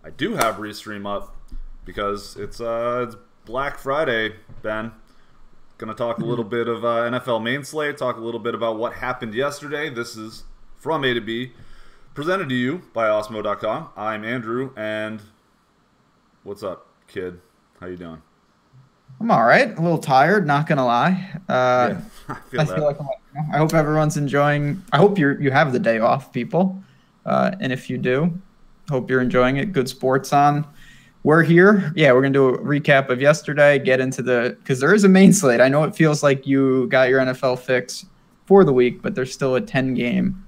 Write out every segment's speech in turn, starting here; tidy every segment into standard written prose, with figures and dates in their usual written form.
I do have Restream up because it's Black Friday, Ben. Going to talk a little bit of NFL main slate, talk a little bit about what happened yesterday. This is From A to B, presented to you by Osmo.com. I'm Andrew, and what's up, kid? How you doing? I'm all right. A little tired, not gonna lie. Yeah, I feel like I hope everyone's enjoying. I hope you have the day off, people. And if you do, hope you're enjoying it. Good sports on. We're here. Yeah, we're gonna do a recap of yesterday. Get into because there is a main slate. I know it feels like you got your NFL fix for the week, but there's still a 10-game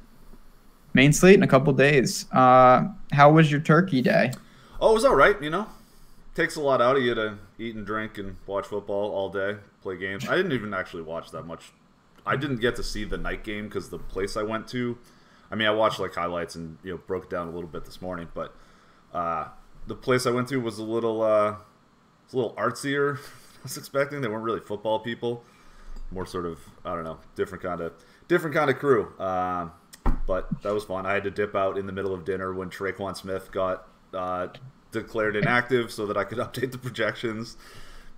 main slate in a couple days. How was your turkey day? Oh, it was all right. Takes a lot out of you to eat and drink and watch football all day, play games. I didn't even actually watch that much. I didn't get to see the night game because the place I went to, I watched like highlights and broke it down a little bit this morning, but the place I went to was a little artsier than I was expecting. They weren't really football people, more sort of, I don't know, different kind of crew. But that was fun. I had to dip out in the middle of dinner when Traquan Smith got declared inactive so that I could update the projections.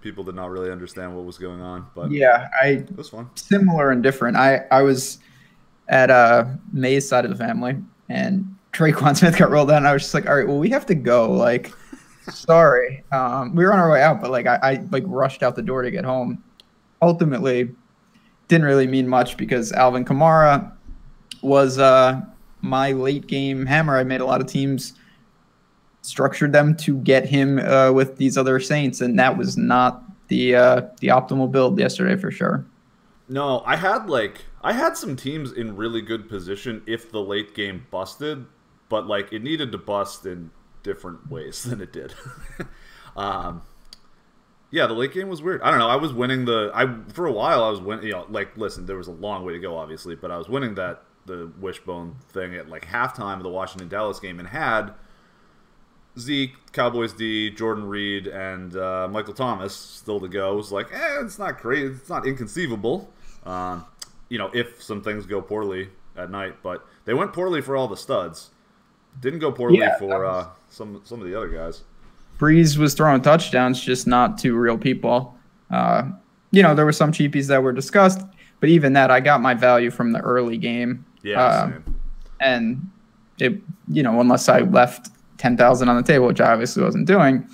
People did not really understand what was going on, but yeah, it was fun. Similar and different. I was at May's side of the family, and Traquan Smith got rolled out, and I was just like, all right, well, we have to go. Like, sorry. We were on our way out, but I rushed out the door to get home. Ultimately, didn't really mean much because Alvin Kamara was my late game hammer. I made a lot of teams, structured them to get him with these other Saints, and that was not the optimal build yesterday for sure. No, I had some teams in really good position if the late game busted, but it needed to bust in different ways than it did. Yeah, the late game was weird. I don't know. I was winning for a while. I was winning. Listen, there was a long way to go, obviously, but I was winning the wishbone thing at halftime of the Washington-Dallas game and had Zeke, Cowboys D, Jordan Reed, and Michael Thomas still to go. It was it's not great. It's not inconceivable. If some things go poorly at night, but they went poorly for all the studs. Didn't go poorly for some of the other guys. Breeze was throwing touchdowns, just not to real people. There were some cheapies that were discussed, but even that, I got my value from the early game. Yeah, same. And it, unless I left 10,000 on the table, which I obviously wasn't doing,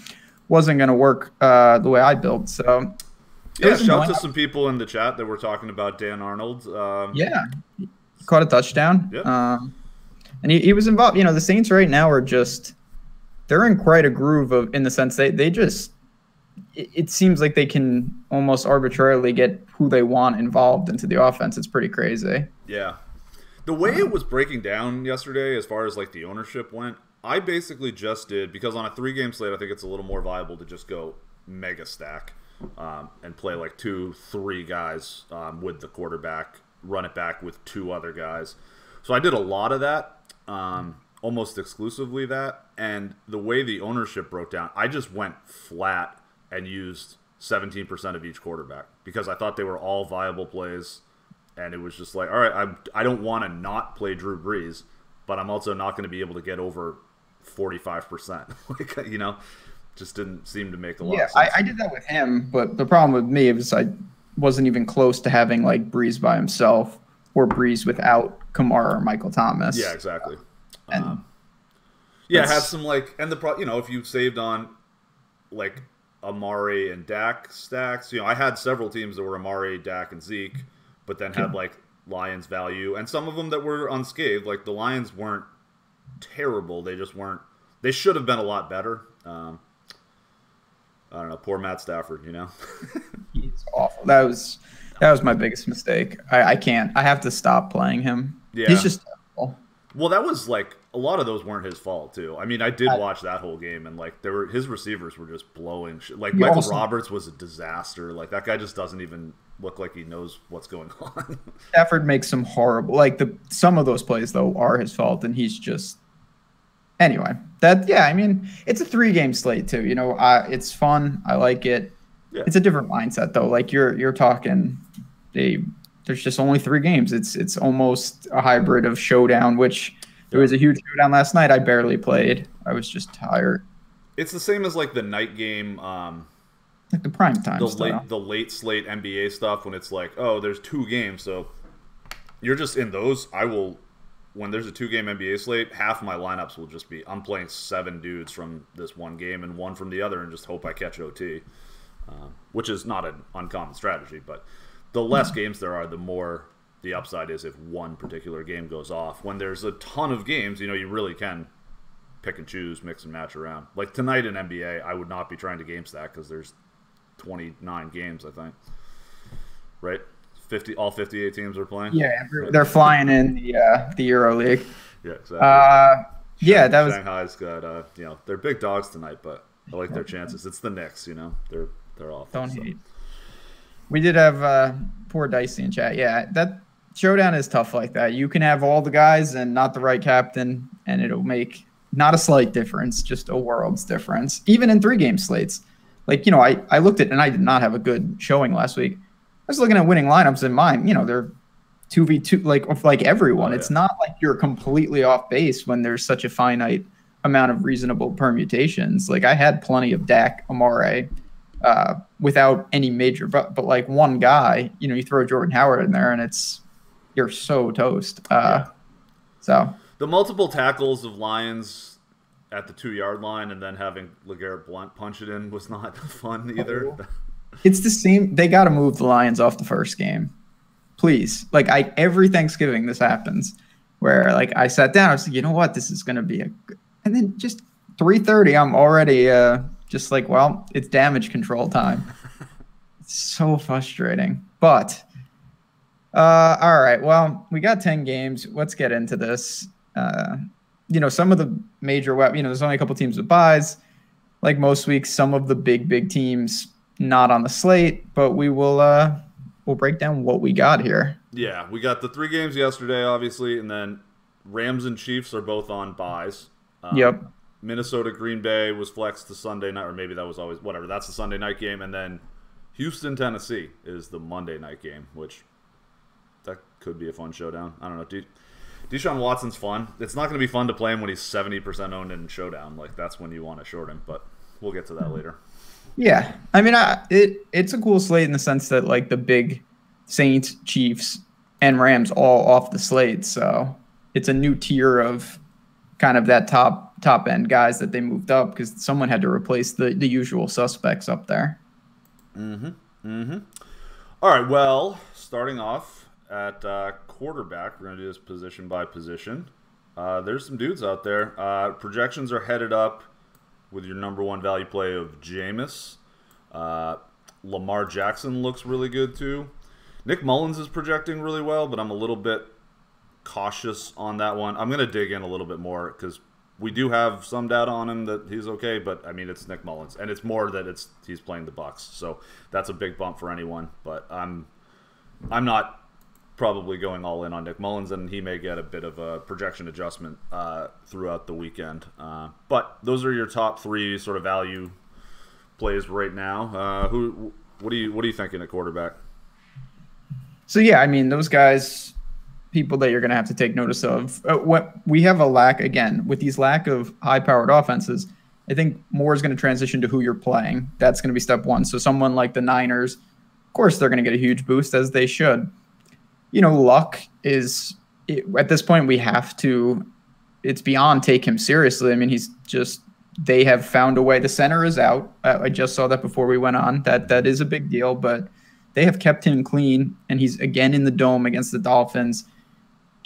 wasn't going to work the way I built. So yeah, shout out to some people in the chat that were talking about Dan Arnold. Yeah, caught a touchdown. Yep. And he was involved. The Saints right now are they're in quite a groove in the sense they just, it seems like they can almost arbitrarily get who they want involved into the offense. It's pretty crazy. Yeah. The way it was breaking down yesterday as far as the ownership went, I basically just did, because on a 3-game slate, I think it's a little more viable to just go mega stack and play 2-3 guys with the quarterback, run it back with 2 other guys. So I did a lot of that. Almost exclusively that, and the way the ownership broke down, I just went flat and used 17% of each quarterback because I thought they were all viable plays, and it was just all right, I don't want to not play Drew Brees, but I'm also not going to be able to get over 45%. Just didn't seem to make a lot of sense. Yeah, I did that with him, but the problem with me was I wasn't even close to having Brees by himself or Brees without Kamara or Michael Thomas. Yeah, exactly. And it had some and if you saved on Amari and Dak stacks, I had several teams that were Amari, Dak, and Zeke, but then had Lions value, and some of them that were unscathed. The Lions weren't terrible; they just weren't. They should have been a lot better. I don't know. Poor Matt Stafford. He's awful. That was my biggest mistake. I can't. I have to stop playing him. Yeah. He's just terrible. Well, that was a lot of those weren't his fault too. I did watch that whole game, and his receivers were just blowing shit. Michael Roberts was a disaster. That guy just doesn't even look like he knows what's going on. Stafford makes some horrible. Some of those plays though are his fault, and he's just. Anyway, it's a 3-game slate too. It's fun. I like it. Yeah. It's a different mindset though. You're talking, there's just only 3 games. It's almost a hybrid of showdown, which there was a huge showdown last night. I barely played. I was just tired. It's the same as like the night game, Like the prime time stuff. the late slate NBA stuff when it's like, oh, there's 2 games, so you're just in those. I will, when there's a 2-game NBA slate, half my lineups will just be I'm playing 7 dudes from this one game and 1 from the other, and just hope I catch OT, which is not an uncommon strategy. But the less games there are, the more the upside is if one particular game goes off. When there's a ton of games, you really can pick and choose, mix and match around. Like tonight in NBA, I would not be trying to game stack because there's 29 games, I think. Right? All 58 teams are playing. Yeah, they're flying in the Euro League. Yeah, exactly. Yeah, that was Shanghai's got they're big dogs tonight, but I like their chances. It's the Knicks, they're awful. Don't hate. We did have poor Dicey in chat. Yeah, that showdown is tough like that. You can have all the guys and not the right captain, and it'll make not a slight difference, just a world's difference. Even in 3-game slates. Like, I looked at, and I did not have a good showing last week. I was looking at winning lineups in mine. They're 2v2, like everyone. It's not like you're completely off base when there's such a finite amount of reasonable permutations. Like I had plenty of Dak, Amare, without any major, but like one guy, you throw Jordan Howard in there, and you're so toast. So the multiple tackles of Lions at the 2-yard line and then having LeGarrette Blount punch it in was not fun either. It's the same. They got to move the Lions off the first game, please. Like every Thanksgiving this happens, where like I sat down, I was like, you know what, this is going to be and then just 3:30, I'm already just like, well, it's damage control time. It's so frustrating, but all right. Well, we got 10 games. Let's get into this. Some of the major, there's only a couple teams with buys. Like most weeks, some of the big teams not on the slate, but we'll break down what we got here. Yeah, we got the 3 games yesterday, obviously, and then Rams and Chiefs are both on buys. Yep. Minnesota Green Bay was flexed to Sunday night, or maybe that was always whatever. That's the Sunday night game, and then Houston Tennessee is the Monday night game, which that could be a fun showdown. I don't know. Deshaun Watson's fun. It's not going to be fun to play him when he's 70% owned in showdown. Like that's when you want to short him, but we'll get to that later. Yeah, I mean, it's a cool slate in the sense that like the big Saints, Chiefs, and Rams all off the slate, so it's a new tier of kind of that top end guys that they moved up because someone had to replace the usual suspects up there. All right, well, starting off at quarterback, we're going to do this position by position. There's some dudes out there. Projections are headed up with your number 1 value play of Jameis. Lamar Jackson looks really good too. Nick Mullins is projecting really well, but I'm a little bit cautious on that one. I'm going to dig in a little bit more because we do have some data on him that he's okay, but I mean it's Nick Mullins, and it's more that he's playing the Bucs, so that's a big bump for anyone. But I'm not probably going all in on Nick Mullins, and he may get a bit of a projection adjustment throughout the weekend. But those are your top 3 sort of value plays right now. What are you thinking at quarterback? So yeah, I mean those guys, people that you're going to have to take notice of. What we have a lack again with these lack of high-powered offenses. I think more is going to transition to who you're playing. That's going to be step 1. So someone like the Niners, of course, they're going to get a huge boost as they should. Luck is at this point we have to. It's beyond take him seriously. I mean, they have found a way. The center is out. I just saw that before we went on. That is a big deal, but they have kept him clean, and he's again in the dome against the Dolphins.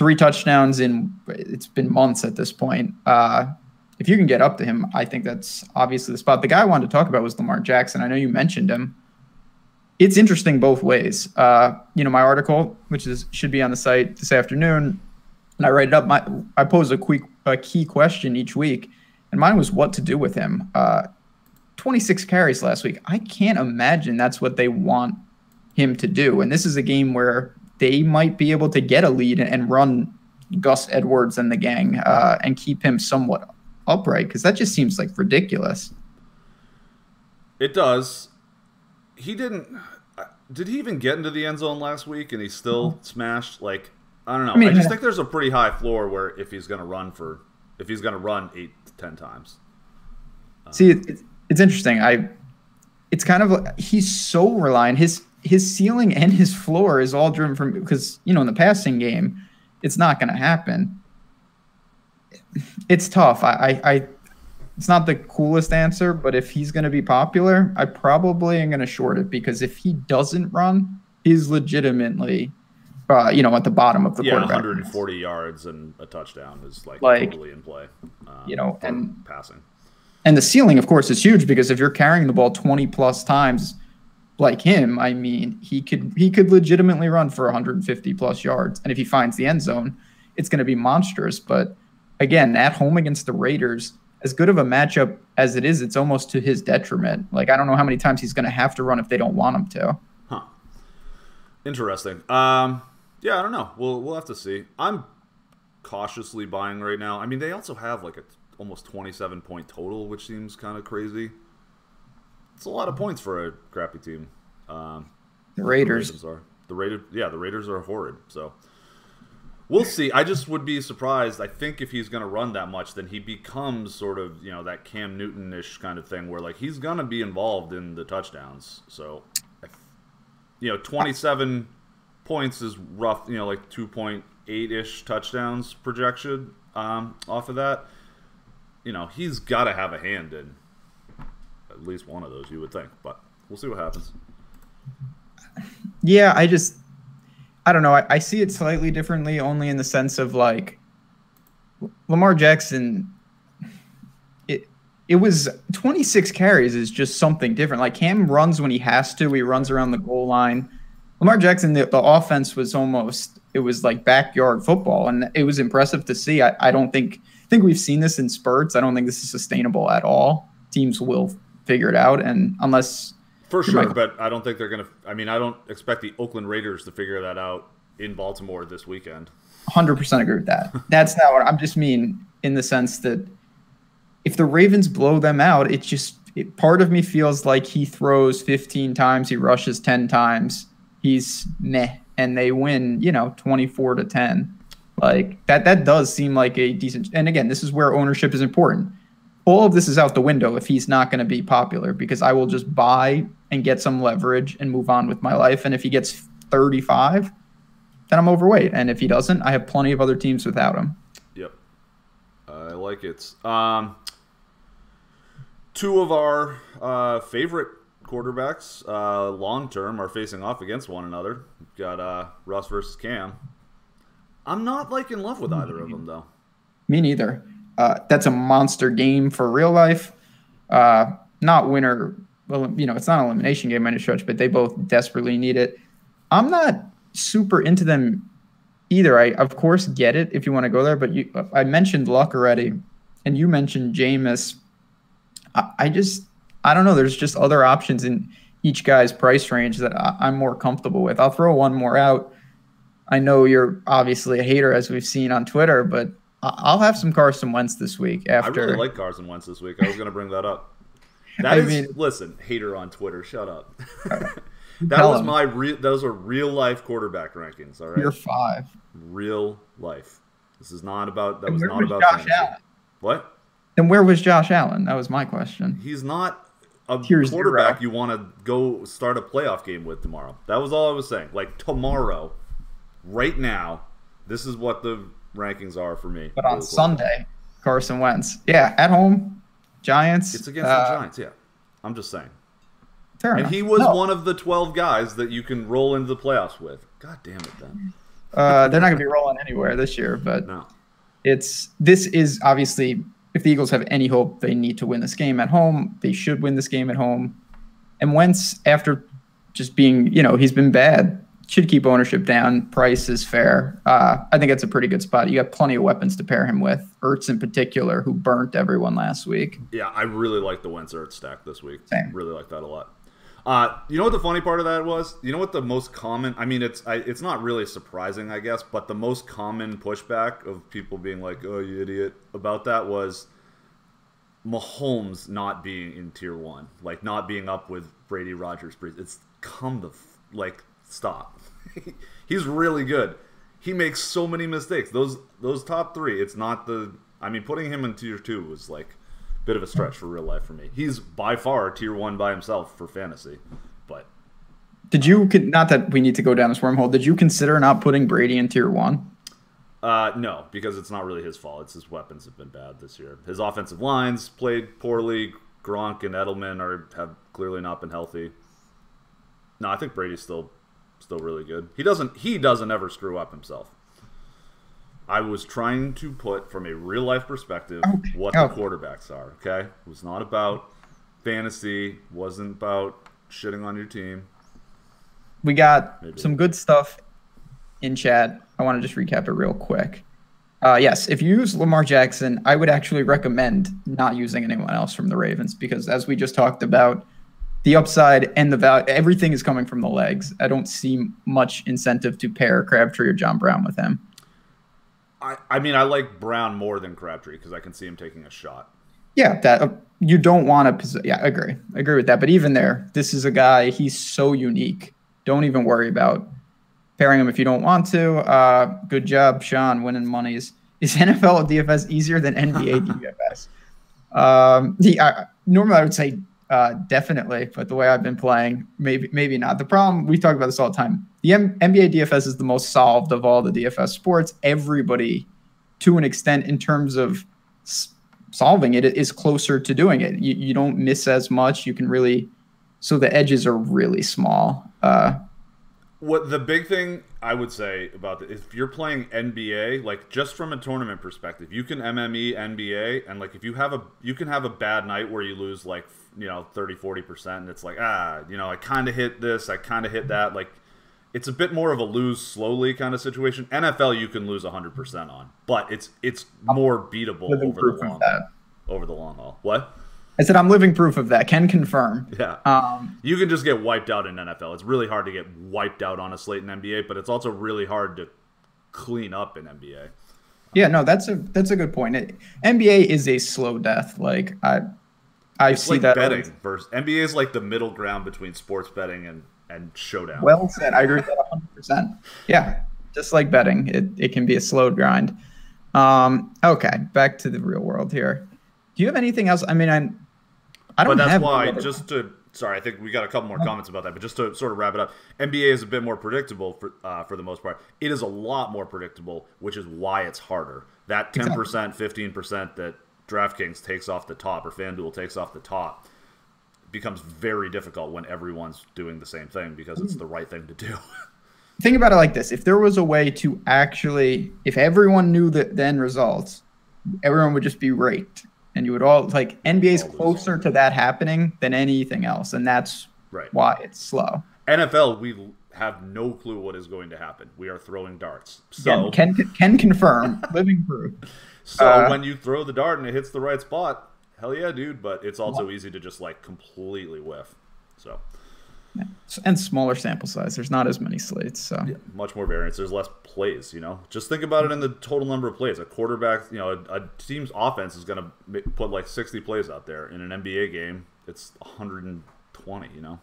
3 touchdowns it's been months at this point. If you can get up to him, I think that's obviously the spot. The guy I wanted to talk about was Lamar Jackson. I know you mentioned him. It's interesting both ways. My article, which should be on the site this afternoon, and I write it up. I pose a key question each week, and mine was what to do with him. 26 carries last week. I can't imagine that's what they want him to do. And this is a game where they might be able to get a lead and run Gus Edwards and the gang and keep him somewhat upright, because that just seems like ridiculous. It does. Did he even get into the end zone last week and he still smashed? Like, I don't know. I just think there's a pretty high floor where if he's going to run 8 to 10 times. See, it's interesting. It's kind of he's so reliant. His ceiling and his floor is all driven from because in the passing game, it's not going to happen. It's tough. It's not the coolest answer, but if he's going to be popular, I probably am going to short it because if he doesn't run, he's legitimately, at the bottom of the quarterback. 140 yards and a touchdown is like totally in play. And passing. And the ceiling, of course, is huge because if you're carrying the ball 20 plus times like him, I mean, he could legitimately run for 150 plus yards. And if he finds the end zone, it's going to be monstrous. But again, at home against the Raiders, as good of a matchup as it is, it's almost to his detriment. Like, I don't know how many times he's going to have to run if they don't want him to. Huh. Interesting. Yeah, I don't know. We'll have to see. I'm cautiously buying right now. I mean, they also have like almost 27-point total, which seems kind of crazy. It's a lot of points for a crappy team. The Raiders. The Raiders are horrid. So we'll see. I just would be surprised. I think if he's going to run that much, then he becomes sort of that Cam Newton-ish kind of thing, where like he's going to be involved in the touchdowns. So 27 points is rough. Like 2.8-ish touchdowns projection off of that. He's got to have a hand in at least one of those, you would think. But we'll see what happens. Yeah, I don't know. I see it slightly differently, only in the sense of like Lamar Jackson. It was 26 carries is just something different. Like Cam runs when he has to. He runs around the goal line. Lamar Jackson, the offense was it was like backyard football, and it was impressive to see. I don't think we've seen this in spurts. I don't think this is sustainable at all. Teams will figure it out, and unless for sure, but I don't think they're gonna. I mean, I don't expect the Oakland Raiders to figure that out in Baltimore this weekend. 100% agree with that. That's not what I'm just mean in the sense that if the Ravens blow them out, part of me feels like he throws 15 times, he rushes 10 times, he's meh, and they win, 24-10. Like that does seem like a decent. And again, this is where ownership is important. All of this is out the window if he's not going to be popular because I will just buy and get some leverage and move on with my life. And if he gets 35, then I'm overweight. And if he doesn't, I have plenty of other teams without him. Yep. I like it. Two of our favorite quarterbacks long-term are facing off against one another. We've got Russ versus Cam. I'm not in love with either of them, though. Me neither. That's a monster game for real life. Not winner. Well, it's not an elimination game by any stretch, but they both desperately need it. I'm not super into them either. I, of course, get it if you want to go there, but I mentioned Luck already, and you mentioned Jameis. I don't know. There's just other options in each guy's price range that I'm more comfortable with. I'll throw one more out. I know you're obviously a hater, as we've seen on Twitter, but I'll have some Carson Wentz this week. I really like Carson Wentz this week. I was going to bring that up. Listen, hater on Twitter, shut up. Those are real life quarterback rankings. All right, you're 5. Real life. This is not about. That was not about Josh Allen. What? Then where was Josh Allen? That was my question. He's not a quarterback you want to go start a playoff game with tomorrow. That was all I was saying. Like tomorrow, right now, this is what the rankings are for me. But on Sunday, Carson Wentz. Yeah, at home, Giants. It's against the Giants, yeah. I'm just saying. Fair enough. And he was one of the 12 guys that you can roll into the playoffs with. God damn it, then. They're not going to be rolling anywhere this year, but no. This is obviously, if the Eagles have any hope, they need to win this game at home. They should win this game at home. And Wentz, after just being, he's been bad, should keep ownership down. Price is fair. I think it's a pretty good spot. You got plenty of weapons to pair him with. Ertz in particular, who burnt everyone last week. Yeah, I really like the Wentz Ertz stack this week. Same. Really like that a lot. You know what the funny part of that was? You know what the most common? I mean, it's not really surprising, I guess, but the most common pushback of people being like, "Oh, you idiot," about that was Mahomes not being in tier 1, like not being up with Brady, Rodgers, Brees. It's stop. He's really good. He makes so many mistakes. Those top 3. It's not the. I mean, putting him in tier 2 was like bit of a stretch for real life for me. He's by far tier 1 by himself for fantasy, but did you, not that we need to go down this wormhole, did you consider not putting Brady in tier 1? No, because it's not really his fault. It's his weapons have been bad this year. His offensive lines played poorly. Gronk and Edelman have clearly not been healthy. No, I think Brady's still really good. He doesn't ever screw up himself. I was trying to put from a real life perspective what the quarterbacks are. Okay, it was not about fantasy. Wasn't about shitting on your team. We got some good stuff in chat. I want to just recap it real quick. Yes, if you use Lamar Jackson, I would actually recommend not using anyone else from the Ravens because, as we just talked about, the upside and the value, everything is coming from the legs. I don't see much incentive to pair Crabtree or John Brown with him. I mean, I like Brown more than Crabtree because I can see him taking a shot. Yeah, that you don't want to. Yeah, I agree with that. But even there, this is a guy. He's so unique. Don't even worry about pairing him if you don't want to. Good job, Sean, winning monies. Is NFL DFS easier than NBA DFS? Normally I would say definitely, but the way I've been playing, maybe not. The problem, we talk about this all the time. The NBA DFS is the most solved of all the DFS sports. Everybody, to an extent, in terms of solving it, is closer to doing it. You don't miss as much. You can really, so the edges are really small. What the big thing I would say about it, if you're playing NBA, like just from a tournament perspective, you can MME NBA, and like if you can have a bad night where you lose like 30-40%, and it's like I kind of hit this, I kind of hit that. Like it's a bit more of a lose slowly kind of situation. NFL you can lose 100% on, but it's more beatable over the long haul. What? I said I'm living proof of that. Can confirm. Yeah. You can just get wiped out in NFL. It's really hard to get wiped out on a slate in NBA, but it's also really hard to clean up in NBA. Yeah, no, that's a good point. NBA is a slow death. Like I see like that betting versus NBA is like the middle ground between sports betting and showdown. Well said. I agree with that 100%. Yeah, just like betting, it can be a slow grind. Okay, back to the real world here. Do you have anything else? I mean, I don't. But that's why. I think we got a couple more comments about that. But just to sort of wrap it up, NBA is a bit more predictable for the most part. It is a lot more predictable, which is why it's harder. That 10%, 15% that DraftKings takes off the top or FanDuel takes off the top becomes very difficult when everyone's doing the same thing because it's the right thing to do. Think about it like this: if there was a way to actually, if everyone knew the end results, everyone would just be raked. And you would all like NBA is closer to that happening than anything else, and that's why it's slow. NFL, we have no clue what is going to happen. We are throwing darts. So can confirm, living proof. So when you throw the dart and it hits the right spot, hell yeah, dude! But it's also easy to just like completely whiff. So. Yeah. And smaller sample size. There's not as many slates, so much more variance. There's less plays. Just think about it in the total number of plays. A quarterback, a team's offense is going to put like 60 plays out there. In an NBA game, it's 120. Not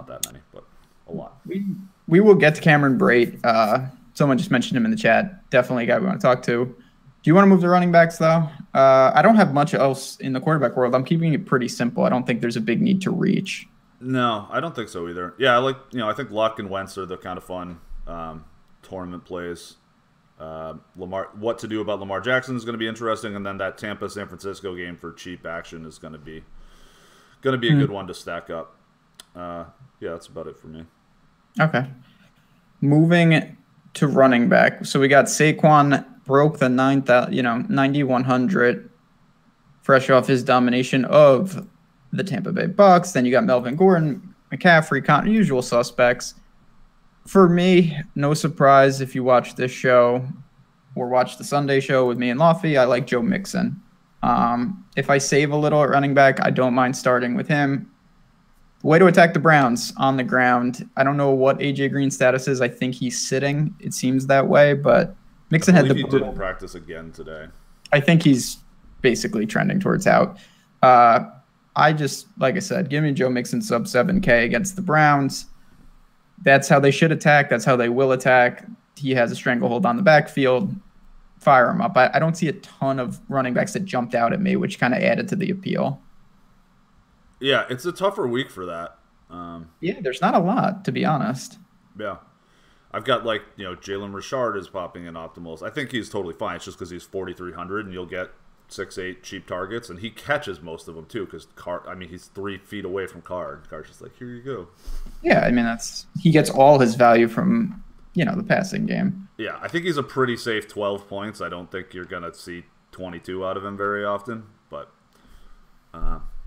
that many, but a lot. We will get to Cameron Brate. Someone just mentioned him in the chat. Definitely a guy we want to talk to. Do you want to move to running backs though? I don't have much else in the quarterback world. I'm keeping it pretty simple. I don't think there's a big need to reach. No, I don't think so either. Yeah, I think Luck and Wentz are the kind of fun tournament plays. What to do about Lamar Jackson is going to be interesting, and then that Tampa San Francisco game for cheap action is going to be a good one to stack up. Yeah, that's about it for me. Okay, moving to running back. So we got Saquon broke the 9,100, fresh off his domination of the Tampa Bay Bucks. Then you got Melvin Gordon, McCaffrey, usual suspects. For me, no surprise if you watch this show or watch the Sunday show with me and Lofty, I like Joe Mixon. If I save a little at running back, I don't mind starting with him. The way to attack the Browns on the ground. I don't know what AJ Green's status is. I think he's sitting. It seems that way, but Mixon had the. He didn't practice again today. I think he's basically trending towards out. I just, like I said, give me Joe Mixon sub 7K against the Browns. That's how they should attack. That's how they will attack. He has a stranglehold on the backfield. fire him up. I don't see a ton of running backs that jumped out at me, which kind of added to the appeal. Yeah, it's a tougher week for that. Yeah, there's not a lot, to be honest. Yeah. I've got, Jalen Richard is popping in optimals. I think he's totally fine. It's just because he's 4,300 and you'll get 6-8 cheap targets. And he catches most of them, too, because he's 3 feet away from Card. Card's just like, here you go. Yeah, I mean, he gets all his value from, the passing game. Yeah, I think he's a pretty safe 12 points. I don't think you're going to see 22 out of him very often. But,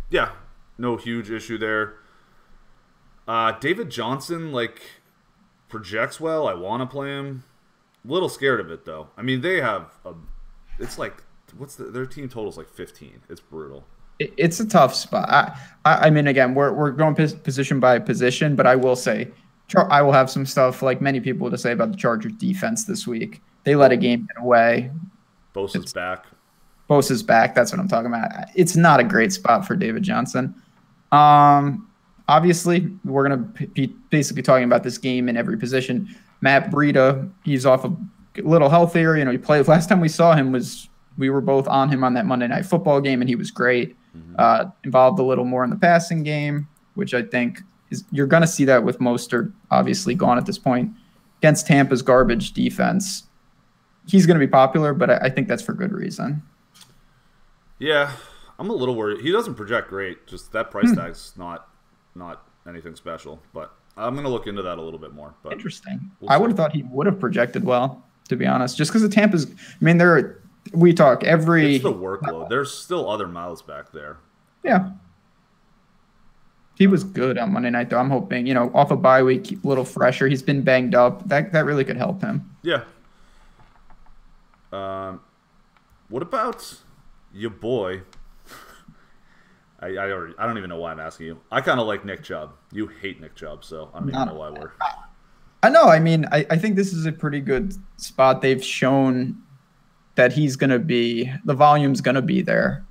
yeah, no huge issue there. David Johnson, projects well. I want to play him. A little scared of it, though. I mean, they have their team total's 15. It's brutal. It's a tough spot. I mean, again, we're going position by position, but I will say, I will have some stuff like many people to say about the Chargers defense this week. They let a game get away. Bosa's back. Bosa's back. That's what I'm talking about. It's not a great spot for David Johnson. Obviously, we're going to be basically talking about this game in every position. Matt Breida, he's off a little healthier. He played last time we saw him we were both on him on that Monday Night Football game, and he was great. Involved a little more in the passing game, which I think you're going to see that with Mostert, obviously gone at this point. Against Tampa's garbage defense, he's going to be popular, but I think that's for good reason. Yeah, I'm a little worried. He doesn't project great. Just that price tag's not anything special, but I'm going to look into that a little bit more. But interesting. I would have thought he would have projected well, to be honest, just because of Tampa's. I mean, we talk every. It's the workload. There's still other mouths back there. Yeah. He was good on Monday night, though. I'm hoping, off a bye week, a little fresher. He's been banged up. That really could help him. Yeah. What about your boy? I don't even know why I'm asking you. I kind of like Nick Chubb. You hate Nick Chubb, so I don't even know why we're. I know. I mean, I think this is a pretty good spot. They've shown that he's going to be the volume's going to be there,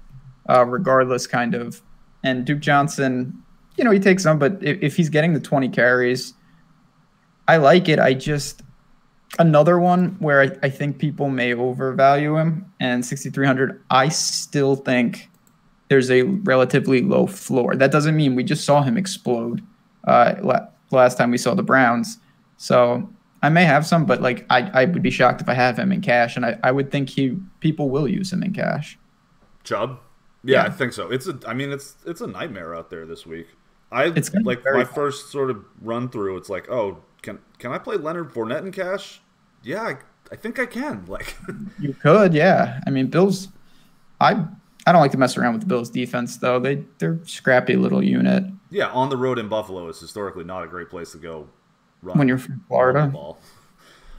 regardless, kind of. And Duke Johnson, he takes some, but if he's getting the 20 carries, I like it. Another one where I think people may overvalue him, and 6,300, I still think there's a relatively low floor. That doesn't mean we just saw him explode last time we saw the Browns. So I may have some, but I would be shocked if I have him in cash, and I would think people will use him in cash. Chubb? Yeah, I think so. It's a nightmare out there this week. It's my first sort of run through. It's like, oh, can I play Leonard Fournette in cash? Yeah, I think I can. You could, yeah. I mean, Bills. I don't like to mess around with the Bills' defense, though. They're scrappy little unit. Yeah, on the road in Buffalo is historically not a great place to go run when you're from Florida. Ball.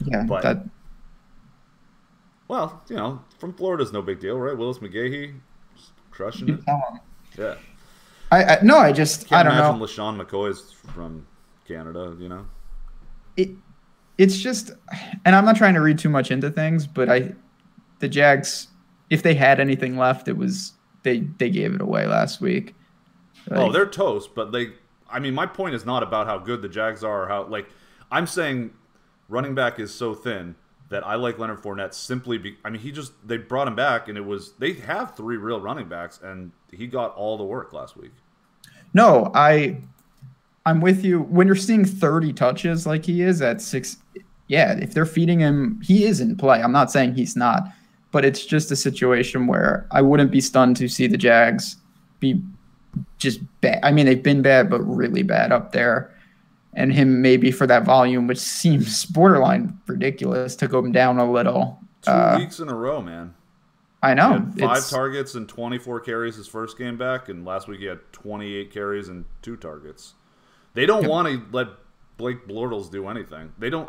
Yeah, but well, from Florida's no big deal, right? Willis McGahee crushing it. Yeah. I don't know. Can't imagine LaShawn McCoy's from Canada, It's just, and I'm not trying to read too much into things, but the Jags, if they had anything left, it was they gave it away last week. They're toast, but my point is not about how good the Jags are, or how I'm saying running back is so thin that I like Leonard Fournette simply they brought him back, and they have 3 real running backs, and he got all the work last week. No, I'm with you. When you're seeing 30 touches like he is at 6, yeah, if they're feeding him, he is in play. I'm not saying he's not, but it's just a situation where I wouldn't be stunned to see the Jags be just bad. I mean, they've been bad, but really bad up there. And him maybe for that volume, which seems borderline ridiculous, to go down a little. 2 weeks in a row, man. I know. He had 5 targets and 24 carries his first game back, and last week he had 28 carries and 2 targets. They don't want to let Blake Bortles do anything. They don't.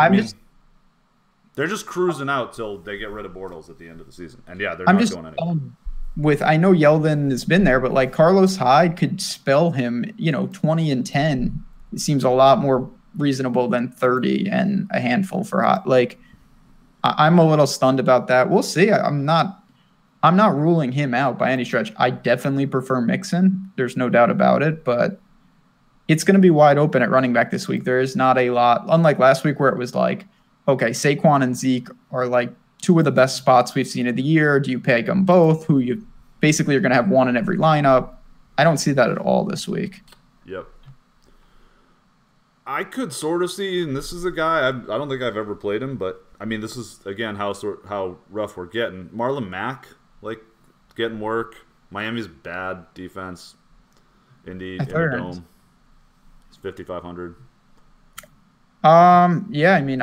They're just cruising out till they get rid of Bortles at the end of the season. And yeah, they're not going anywhere. I know Yeldon has been there, but Carlos Hyde could spell him, 20 and 10. It seems a lot more reasonable than 30 and a handful for Hyde. I'm a little stunned about that. We'll see. I'm not ruling him out by any stretch. I definitely prefer Mixon. There's no doubt about it, but it's going to be wide open at running back this week. There is not a lot, unlike last week where it was okay, Saquon and Zeke are two of the best spots we've seen of the year? Do you pick them both? Who you basically are going to have one in every lineup? I don't see that at all this week. Yep. I could sort of see, and this is a guy, I don't think I've ever played him, but I mean, this is, again, how rough we're getting. Marlon Mack, like, getting work. Miami's bad defense. Indy, in the dome. It's 5,500. Yeah, I mean,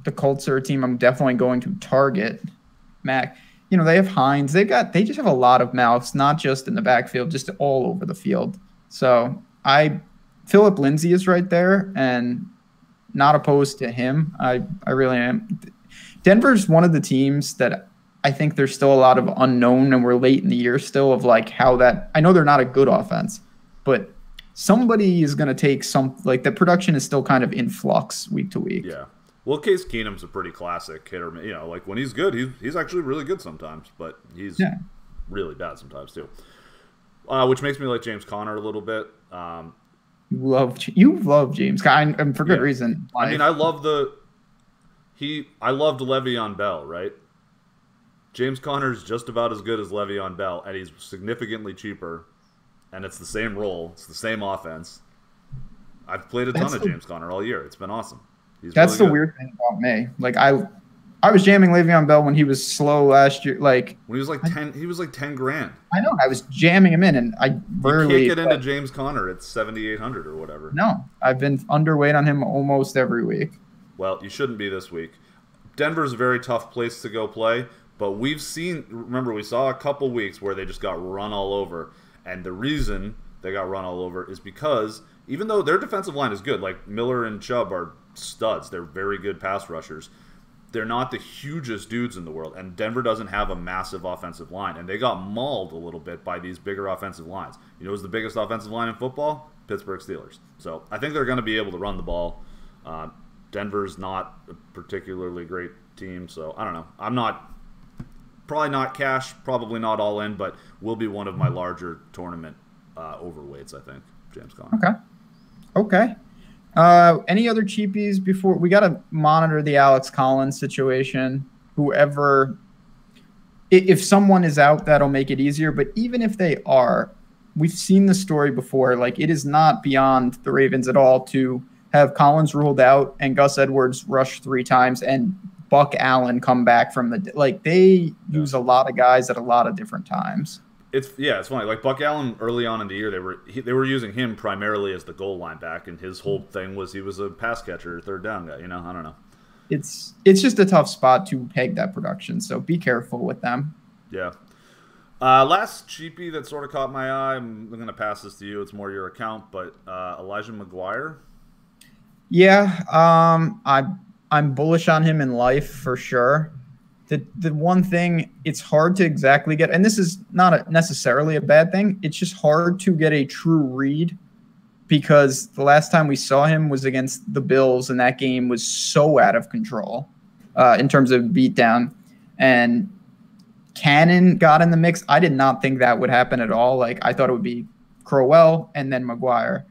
the Colts are a team I'm definitely going to target. Mac, you know, they have Hines. They just have a lot of mouths, not just in the backfield, just all over the field. So Philip Lindsay is right there, and not opposed to him. I really am. Denver's one of the teams that I think there's still a lot of unknown, and we're late in the year still of like how that. I know they're not a good offense, but somebody is going to take some, like, the production is still kind of in flux week to week. Yeah. Well, Case Keenum's a pretty classic hit or miss. You know, like when he's good, he's actually really good sometimes, but he's really bad sometimes too. Which makes me like James Conner a little bit. You love James Conner, and for good reason. I mean, I loved Le'Veon Bell, right? James Conner's just about as good as Le'Veon Bell, and he's significantly cheaper. And it's the same role. It's the same offense. I've played a ton of James Conner all year. It's been awesome. That's the weird thing about me. Like I was jamming Le'Veon Bell when he was slow last year. Like when he was like 10, he was like 10 grand. I know. I was jamming him in, and I rarely. You can't get into James Conner at 7,800 or whatever. No, I've been underweight on him almost every week. Well, you shouldn't be this week. Denver's a very tough place to go play, but we've seen. Remember, we saw a couple weeks where they just got run all over. And the reason they got run all over is because even though their defensive line is good, like Miller and Chubb are studs, they're very good pass rushers, they're not the hugest dudes in the world. And Denver doesn't have a massive offensive line. And they got mauled a little bit by these bigger offensive lines. You know who's the biggest offensive line in football? Pittsburgh Steelers. So I think they're going to be able to run the ball. Denver's not a particularly great team, so I don't know. I'm not... Probably not cash, probably not all in, but will be one of my larger tournament overweights, I think, James Conner. Okay. Any other cheapies before? We got to monitor the Alex Collins situation. Whoever, if someone is out, that'll make it easier. But even if they are, we've seen the story before. Like, it is not beyond the Ravens at all to have Collins ruled out and Gus Edwards rush 3 times and Buck Allen come back from the, like, they use a lot of guys at a lot of different times. It's funny. Like Buck Allen early on in the year, they were using him primarily as the goal line back, and his whole thing was he was a pass catcher, third down guy. You know, I don't know. It's just a tough spot to peg that production, so be careful with them. Yeah. Last cheapie that sort of caught my eye. I'm going to pass this to you. It's more your account, but Elijah McGuire. Yeah, I'm bullish on him in life for sure. The one thing, it's hard to exactly get, and this is not necessarily a bad thing, it's just hard to get a true read because the last time we saw him was against the Bills, and that game was so out of control in terms of beatdown. And Cannon got in the mix. I did not think that would happen at all. Like, I thought it would be Crowell and then McGuire.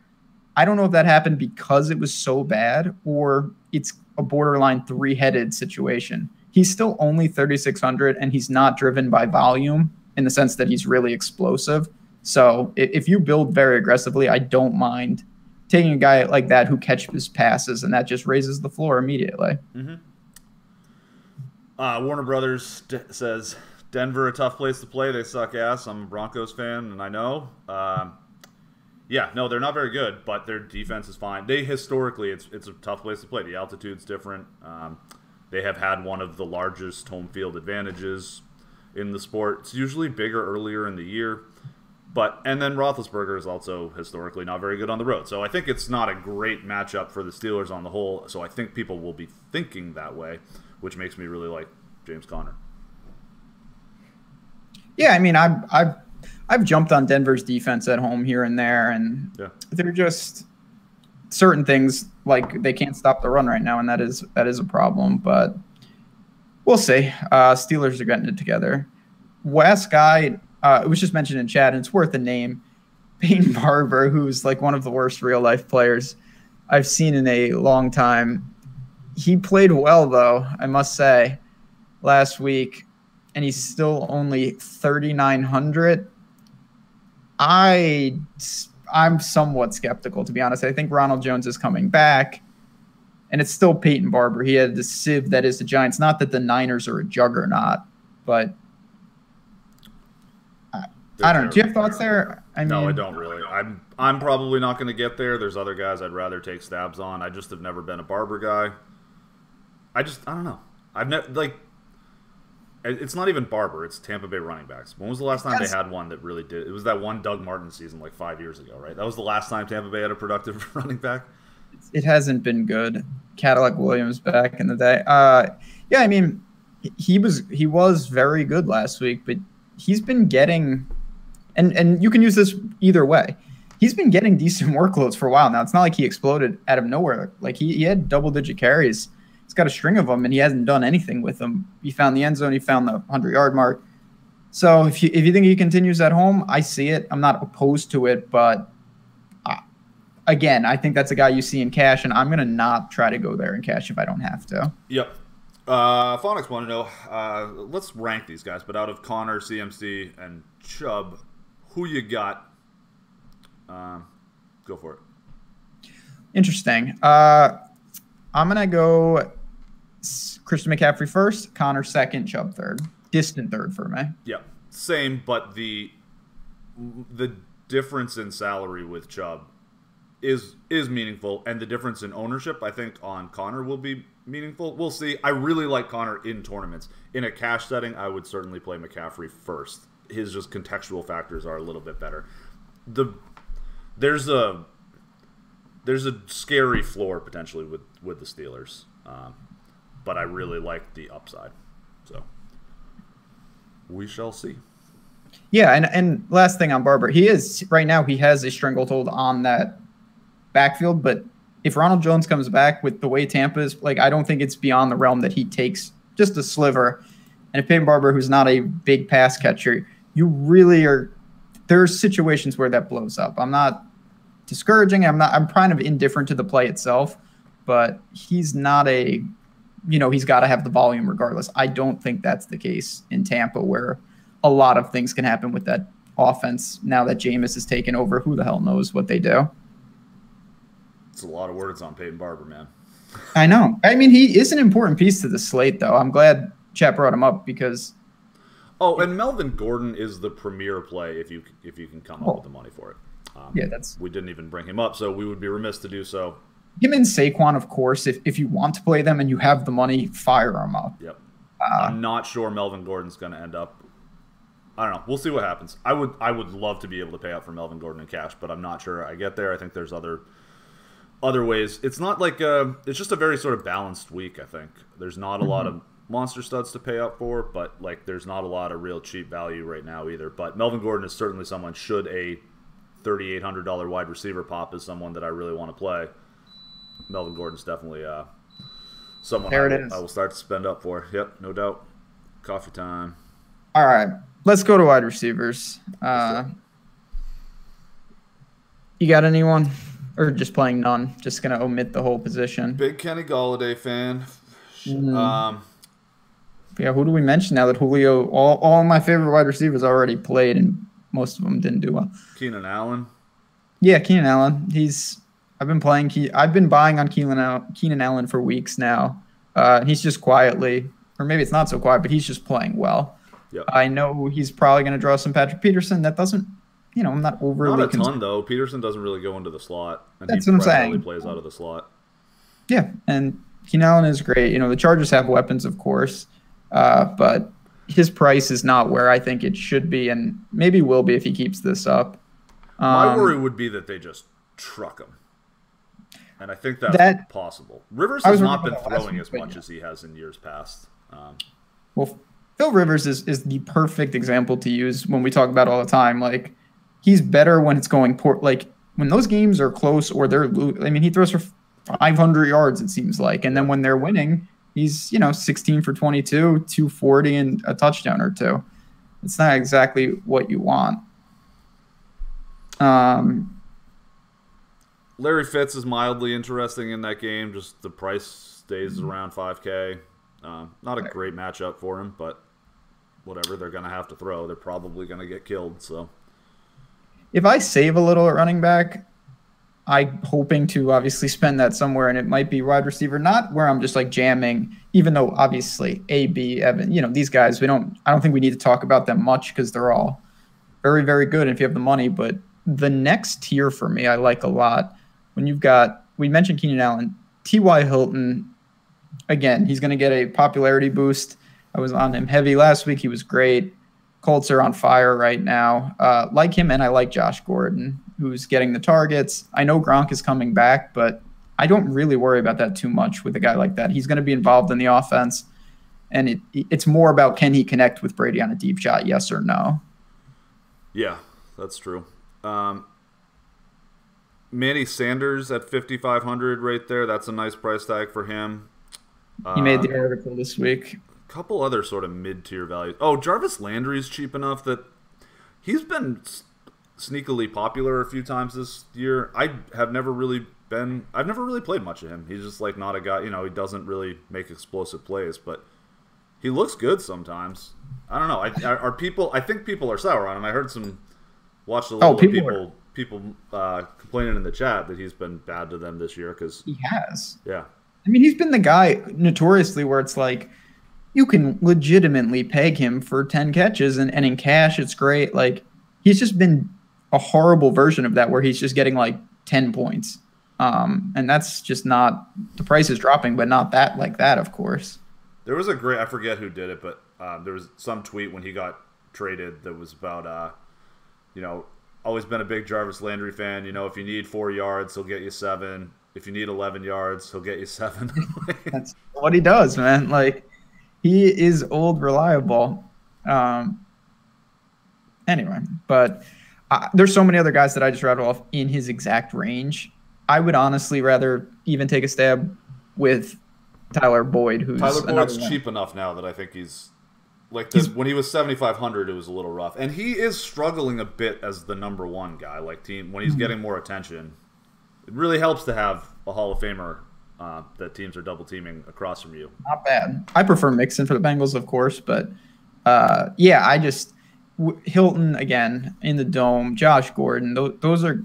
I don't know if that happened because it was so bad or it's a borderline 3-headed situation. He's still only 3,600, and he's not driven by volume in the sense that he's really explosive. So if you build very aggressively, I don't mind taking a guy like that who catches passes, and that just raises the floor immediately. Mm-hmm. Warner Brothers says, Denver a tough place to play. They suck ass. I'm a Broncos fan, and I know. Yeah, no, they're not very good, but their defense is fine. They historically, it's a tough place to play. The altitude's different. They have had one of the largest home field advantages in the sport. It's usually bigger earlier in the year. And then Roethlisberger is also historically not very good on the road. So I think it's not a great matchup for the Steelers on the whole. So I think people will be thinking that way, which makes me really like James Conner. Yeah, I mean, I've jumped on Denver's defense at home here and there, and they're just certain things, like they can't stop the run right now, and that is a problem. But we'll see. Steelers are getting it together. West guy, it was just mentioned in chat, and it's worth a name. Peyton Barber, who's like one of the worst real life players I've seen in a long time. He played well, though, I must say. last week, and he's still only 3,900. I'm somewhat skeptical, to be honest. I think Ronald Jones is coming back, and it's still Peyton Barber. He had the sieve that is the Giants. Not that the Niners are a juggernaut, but I don't know. Do you have thoughts there? No, I don't really. I'm probably not going to get there. There's other guys I'd rather take stabs on. I just have never been a Barber guy. I don't know. I've never it's not even Barber. It's Tampa Bay running backs. When was the last time they had one that really did? It was that one Doug Martin season like 5 years ago, right? That was the last time Tampa Bay had a productive running back. It hasn't been good. Cadillac Williams back in the day. Yeah, I mean, he was very good last week, but he's been getting, and you can use this either way. He's been getting decent workloads for a while now. It's not like he exploded out of nowhere. Like he had double-digit carries. He's got a string of them, and he hasn't done anything with them. He found the end zone. He found the 100-yard mark. So if you think he continues at home, I see it. I'm not opposed to it, but again, I think that's a guy you see in cash, and I'm going to not try to go there in cash if I don't have to. Yep. Phonics want to know, let's rank these guys, but out of Connor, CMC, and Chubb, who you got? Go for it. Interesting. I'm going to go Christian McCaffrey first, Connor second, Chubb third. Distant third for me. Yeah, same, but the difference in salary with Chubb is meaningful, and the difference in ownership, I think, on Connor will be meaningful. We'll see. I really like Connor in tournaments. In a cash setting, I would certainly play McCaffrey first. His just contextual factors are a little bit better. There's a scary floor potentially with the Steelers, but I really like the upside. So we shall see. Yeah, and last thing on Barber, he has a stranglehold on that backfield, but if Ronald Jones comes back with the way Tampa is, like, I don't think it's beyond the realm that he takes just a sliver. And if Peyton Barber, who's not a big pass catcher, you really are. There's situations where that blows up. I'm not discouraging. I'm kind of indifferent to the play itself, but he's not he's got to have the volume regardless. I don't think that's the case in Tampa, where a lot of things can happen with that offense now that Jameis has taken over. Who the hell knows what they do? It's a lot of words on Peyton Barber, man. I know. I mean, he is an important piece to the slate, though. I'm glad Chat brought him up because. Oh, and Melvin Gordon is the premier play if you can come up with the money for it. We didn't even bring him up, so we would be remiss to do so. Him and Saquon, of course. If you want to play them and you have the money, fire them up. Yep. I'm not sure Melvin Gordon's going to end up. I don't know. We'll see what happens. I would love to be able to pay out for Melvin Gordon in cash, but I'm not sure I get there. I think there's other ways. It's not like it's just a very sort of balanced week, I think. There's not a lot of monster studs to pay up for, but like there's not a lot of real cheap value right now either. But Melvin Gordon is certainly someone, should a $3,800 wide receiver pop is someone that I really want to play. Melvin Gordon's definitely someone I will start to spend up for. Yep, no doubt. Coffee time. All right, let's go to wide receivers. You got anyone? Or just playing none? Just going to omit the whole position. Big Kenny Golladay fan. Yeah, who do we mention now that Julio, all my favorite wide receivers already played and most of them didn't do well? Keenan Allen. Yeah, Keenan Allen. I've been buying on Keenan Allen for weeks now. He's just quietly, or maybe it's not so quiet, but he's just playing well. Yep. I know he's probably going to draw some Patrick Peterson. That doesn't, I'm not overly Not a ton, though. Peterson doesn't really go into the slot. And that's what I'm saying. He plays out of the slot. Yeah, and Keenan Allen is great. The Chargers have weapons, of course, but his price is not where I think it should be, and maybe will be if he keeps this up. My worry would be that they just truck him. And I think that's possible. Rivers has not been throwing as much as he has in years past. Well, Phil Rivers is the perfect example to use when we talk about all the time. Like, he's better when it's going poor. Like, when those games are close or he throws for 500 yards, it seems like. And then when they're winning, he's, 16 for 22, 240, and a touchdown or two. It's not exactly what you want. Larry Fitz is mildly interesting in that game. Just the price stays around $5K. Not a great matchup for him, but whatever. They're going to have to throw. They're probably going to get killed. So if I save a little at running back, I'm hoping to obviously spend that somewhere, and it might be wide receiver, not where I'm just like jamming, even though obviously AB, Evan, these guys, I don't think we need to talk about them much because they're all very, very good if you have the money. But the next tier for me, I like a lot. When we mentioned Keenan Allen, T.Y. Hilton, again, he's going to get a popularity boost. I was on him heavy last week. He was great. Colts are on fire right now. Like him, and I like Josh Gordon, who's getting the targets. I know Gronk is coming back, but I don't really worry about that too much with a guy like that. He's going to be involved in the offense, and it's more about can he connect with Brady on a deep shot, yes or no. Yeah, that's true. Manny Sanders at 5,500 right there. That's a nice price tag for him. He made the article this week. Couple other sort of mid-tier values. Oh, Jarvis Landry's cheap enough that he's been sneakily popular a few times this year. I've never really played much of him. He's just like not a guy, he doesn't really make explosive plays, but he looks good sometimes. I don't know. I think people are sour on him. I heard watched a little people complaining in the chat that he's been bad to them this year because he has. Yeah. I mean, he's been the guy notoriously where it's like you can legitimately peg him for 10 catches and in cash, it's great. Like he's just been a horrible version of that where he's just getting like 10 points. And that's just not – the price is dropping, but not that like that, of course. There was I forget who did it, but there was some tweet when he got traded that was about, always been a big Jarvis Landry fan. If you need 4 yards, he'll get you 7. If you need 11 yards, he'll get you 7. That's what he does, man. Like, he is old reliable. Anyway, but there's so many other guys that I just rattled off in his exact range. I would honestly rather even take a stab with Tyler Boyd, Tyler Boyd's cheap enough now that I think he's like when he was 7,500, it was a little rough, and he is struggling a bit as the number one guy. Like when he's getting more attention, it really helps to have a Hall of Famer that teams are double teaming across from you. Not bad. I prefer Mixon for the Bengals, of course, but Hilton again in the dome, Josh Gordon. Those are.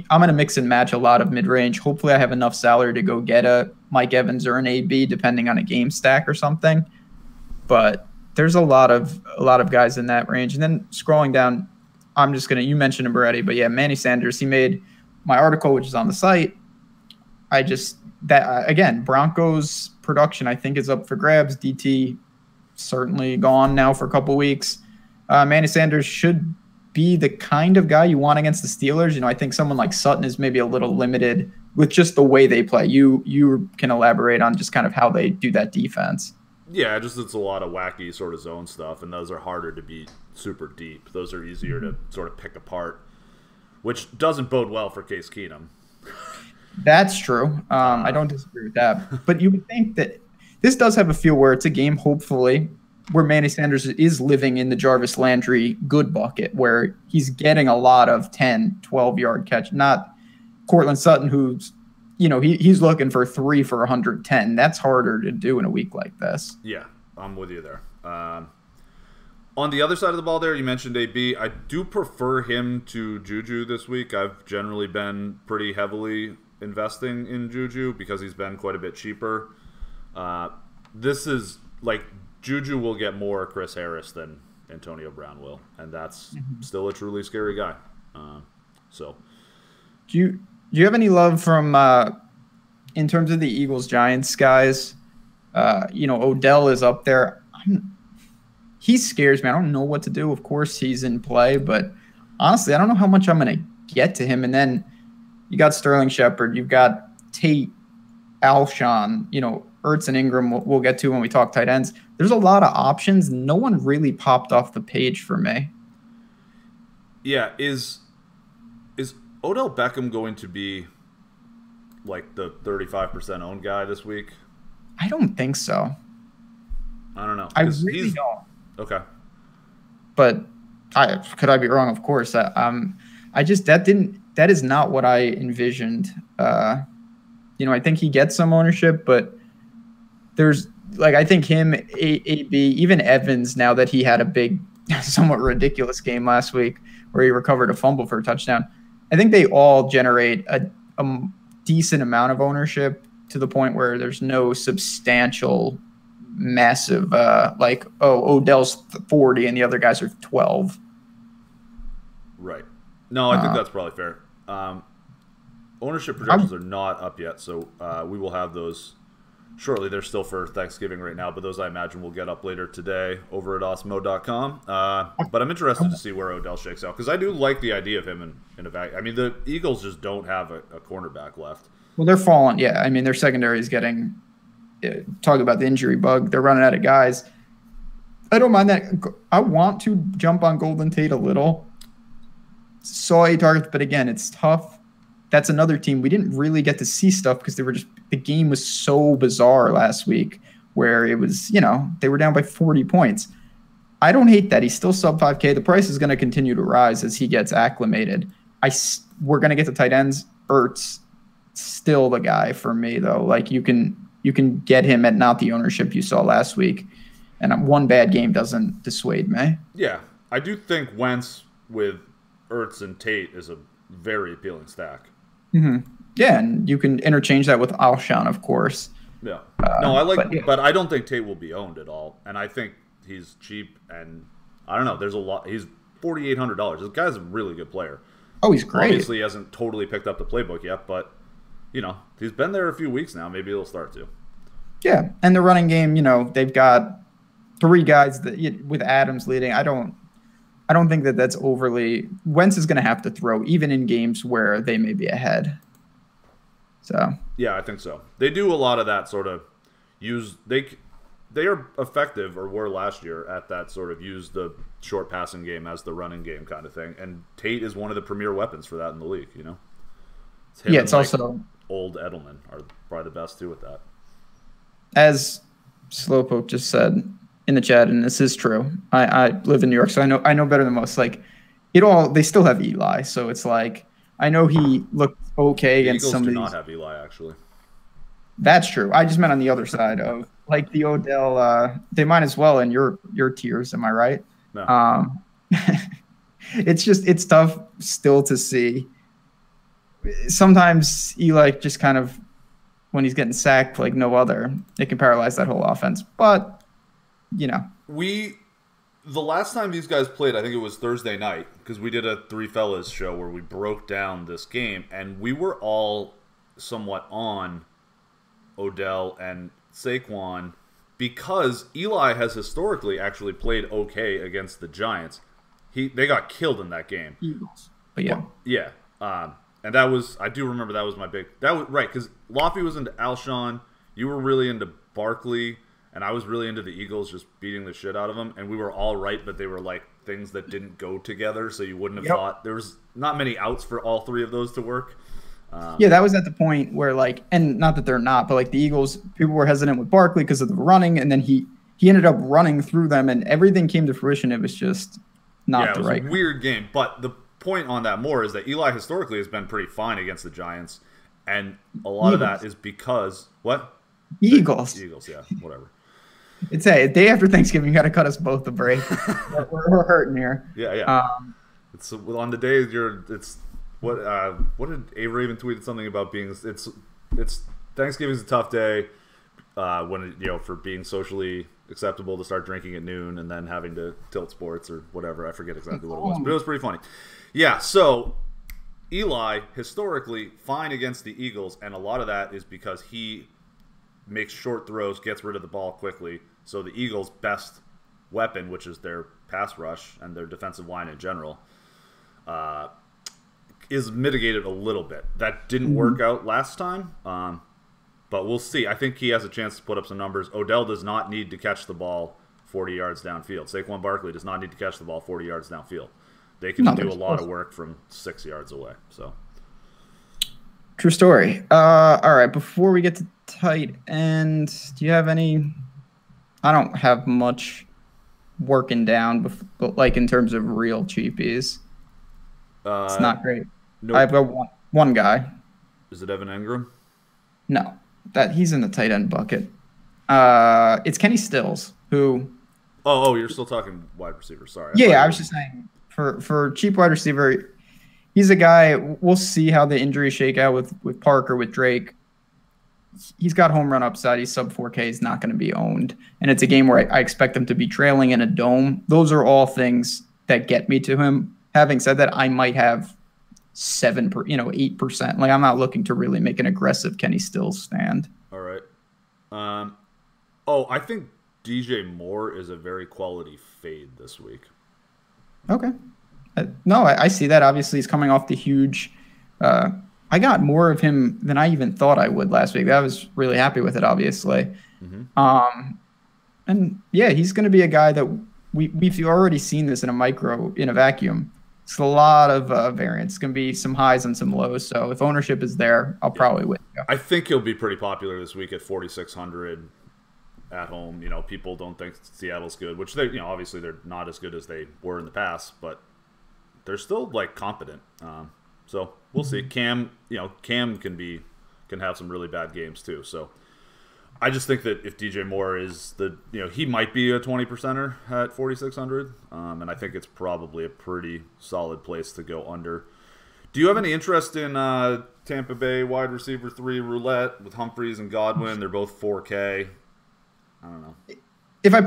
I'm going to mix and match a lot of mid-range. Hopefully I have enough salary to go get a Mike Evans or an AB depending on a game stack or something. But there's a lot of guys in that range. And then scrolling down, you mentioned him already, but yeah, Manny Sanders, he made my article, which is on the site. Broncos production, I think, is up for grabs. DT certainly gone now for a couple weeks. Manny Sanders should be the kind of guy you want against the Steelers. I think someone like Sutton is maybe a little limited with just the way they play. You can elaborate on just kind of how they do that defense. Yeah, it's a lot of wacky sort of zone stuff, and those are harder to be super deep. Those are easier to sort of pick apart, which doesn't bode well for Case Keenum. That's true. I don't disagree with that. But you would think that this does have a feel where it's a game, hopefully, where Manny Sanders is living in the Jarvis Landry good bucket, where he's getting a lot of 10, 12-yard catch, not Cortland Sutton, who's, he's looking for 3 for 110. That's harder to do in a week like this. Yeah, I'm with you there. On the other side of the ball there, you mentioned AB. I do prefer him to Juju this week. I've generally been pretty heavily investing in Juju because he's been quite a bit cheaper. This is like Juju will get more Chris Harris than Antonio Brown will, and that's still a truly scary guy. Do you have any love from in terms of the Eagles-Giants guys? Odell is up there. He scares me. I don't know what to do. Of course, he's in play, but honestly, I don't know how much I'm going to get to him. And then you got Sterling Shepard, you've got Tate, Alshon, Ertz and Ingram we'll get to when we talk tight ends. There's a lot of options. No one really popped off the page for me. Yeah, is Odell Beckham going to be like the 35% owned guy this week? I don't think so. I don't know. I really don't. Okay. But could I be wrong? Of course. That is not what I envisioned. I think he gets some ownership, but there's like I think him, AB, even Evans, now that he had a big, somewhat ridiculous game last week where he recovered a fumble for a touchdown, I think they all generate a decent amount of ownership to the point where there's no substantial, massive, like, oh, Odell's 40 and the other guys are 12. Right. No, I think that's probably fair. Ownership projections are not up yet, so we will have those shortly. They're still for Thanksgiving right now, but those I imagine will get up later today over at Osmo.com. But I'm interested to see where Odell shakes out because I do like the idea of him in a vacuum. I mean, the Eagles just don't have a cornerback left. Well, they're falling. Yeah, I mean, their secondary is getting. Talk about the injury bug. They're running out of guys. I don't mind that. I want to jump on Golden Tate a little. Saw 8 targets, but again, it's tough. That's another team. We didn't really get to see stuff because the game was so bizarre last week where it was, they were down by 40 points. I don't hate that. He's still sub 5K. The price is going to continue to rise as he gets acclimated. We're going to get to tight ends. Ertz, still the guy for me, though. Like, you can get him at not the ownership you saw last week. And one bad game doesn't dissuade me. Yeah. I do think Wentz with Ertz and Tate is a very appealing stack. Mm-hmm. Yeah, and you can interchange that with Alshon, of course. Yeah. No, I like, but I don't think Tate will be owned at all. And I think he's cheap, and I don't know. There's a lot. He's $4,800. This guy's a really good player. Oh, he's great. Obviously, he hasn't totally picked up the playbook yet, but he's been there a few weeks now. Maybe he'll start to. Yeah, and the running game, they've got 3 guys with Adams leading. I don't think that that's overly. Wentz is going to have to throw even in games where they may be ahead. So yeah, I think so. They do a lot of that sort of use. They are effective, or were last year, at that sort of use the short passing game as the running game kind of thing. And Tate is one of the premier weapons for that in the league. It's also old Edelman are probably the best too with that. As Slowpoke just said in the chat, and this is true. I live in New York, so I know better than most. Like they still have Eli, so it's like I know he looked okay against some of these. Eagles do not have Eli, actually. That's true. I just meant on the other side of like the Odell. They might as well in your tiers. Am I right? No. It's tough still to see. Sometimes Eli just kind of, when he's getting sacked like no other, it can paralyze that whole offense. But the last time these guys played, I think it was Thursday night, because we did a Three Fellas show where we broke down this game, and we were all somewhat on Odell and Saquon because Eli has historically actually played okay against the Giants. They got killed in that game. Eagles. But yeah. Yeah. And that was, I do remember that was my big, that was right, because Lofty was into Alshon, you were really into Barkley, and I was really into the Eagles just beating the shit out of them, and we were all right, but they were like things that didn't go together, so you wouldn't have thought, there was not many outs for all 3 of those to work. Yeah, that was at the point where and not that they're not, but the Eagles, people were hesitant with Barkley because of the running, and then he ended up running through them, and everything came to fruition. It was just not the right. Yeah, it was a weird game, but the point on that more is that Eli historically has been pretty fine against the Giants, and a lot of that is because what? Eagles, yeah, whatever. It's a day after Thanksgiving. You got to cut us both a break. we're hurting here. Yeah. It's on the day it's what did Avery even tweeted something about being it's Thanksgiving's a tough day when for being socially acceptable to start drinking at noon and then having to tilt sports or whatever. I forget exactly what it was, but it was pretty funny. Yeah, so Eli historically fine against the Eagles, and a lot of that is because he makes short throws, gets rid of the ball quickly. So the Eagles' best weapon, which is their pass rush and their defensive line in general, is mitigated a little bit. That didn't work out last time, but we'll see. I think he has a chance to put up some numbers. Odell does not need to catch the ball 40 yards downfield. Saquon Barkley does not need to catch the ball 40 yards downfield. They can do a lot of work from 6 yards away. So, true story. All right, before we get to tight end, do you have any? I don't have much working down, but in terms of real cheapies, it's not great. Nope. I've got one guy. Is it Evan Engram? No, that he's in the tight end bucket. It's Kenny Stills, who. Oh, you're still talking wide receiver. Sorry. Yeah, I was just saying for cheap wide receiver, he's a guy. We'll see how the injuries shake out with Parker, with Drake. He's got home run upside. He's sub 4K. He's not going to be owned, and it's a game where I expect him to be trailing in a dome. Those are all things that get me to him. Having said that, I might have 8%. Like, I'm not looking to really make an aggressive Kenny Stills stand. All right. I think DJ Moore is a very quality fade this week. Okay. No, I see that. Obviously, he's coming off the huge. I got more of him than I even thought I would last week. I was really happy with it, obviously. Mm-hmm. And yeah, he's going to be a guy that we've already seen this in a vacuum. It's a lot of variance. It's going to be some highs and some lows. So if ownership is there, I'll probably win. I think he'll be pretty popular this week at 4,600 at home. People don't think Seattle's good, which they, obviously they're not as good as they were in the past, but they're still like competent. So we'll see. Cam can have some really bad games too. So I just think that if DJ Moore is he might be a 20%er at 4,600, and I think it's probably a pretty solid place to go under. Do you have any interest in Tampa Bay wide receiver 3 roulette with Humphreys and Godwin? They're both 4K. I don't know. If I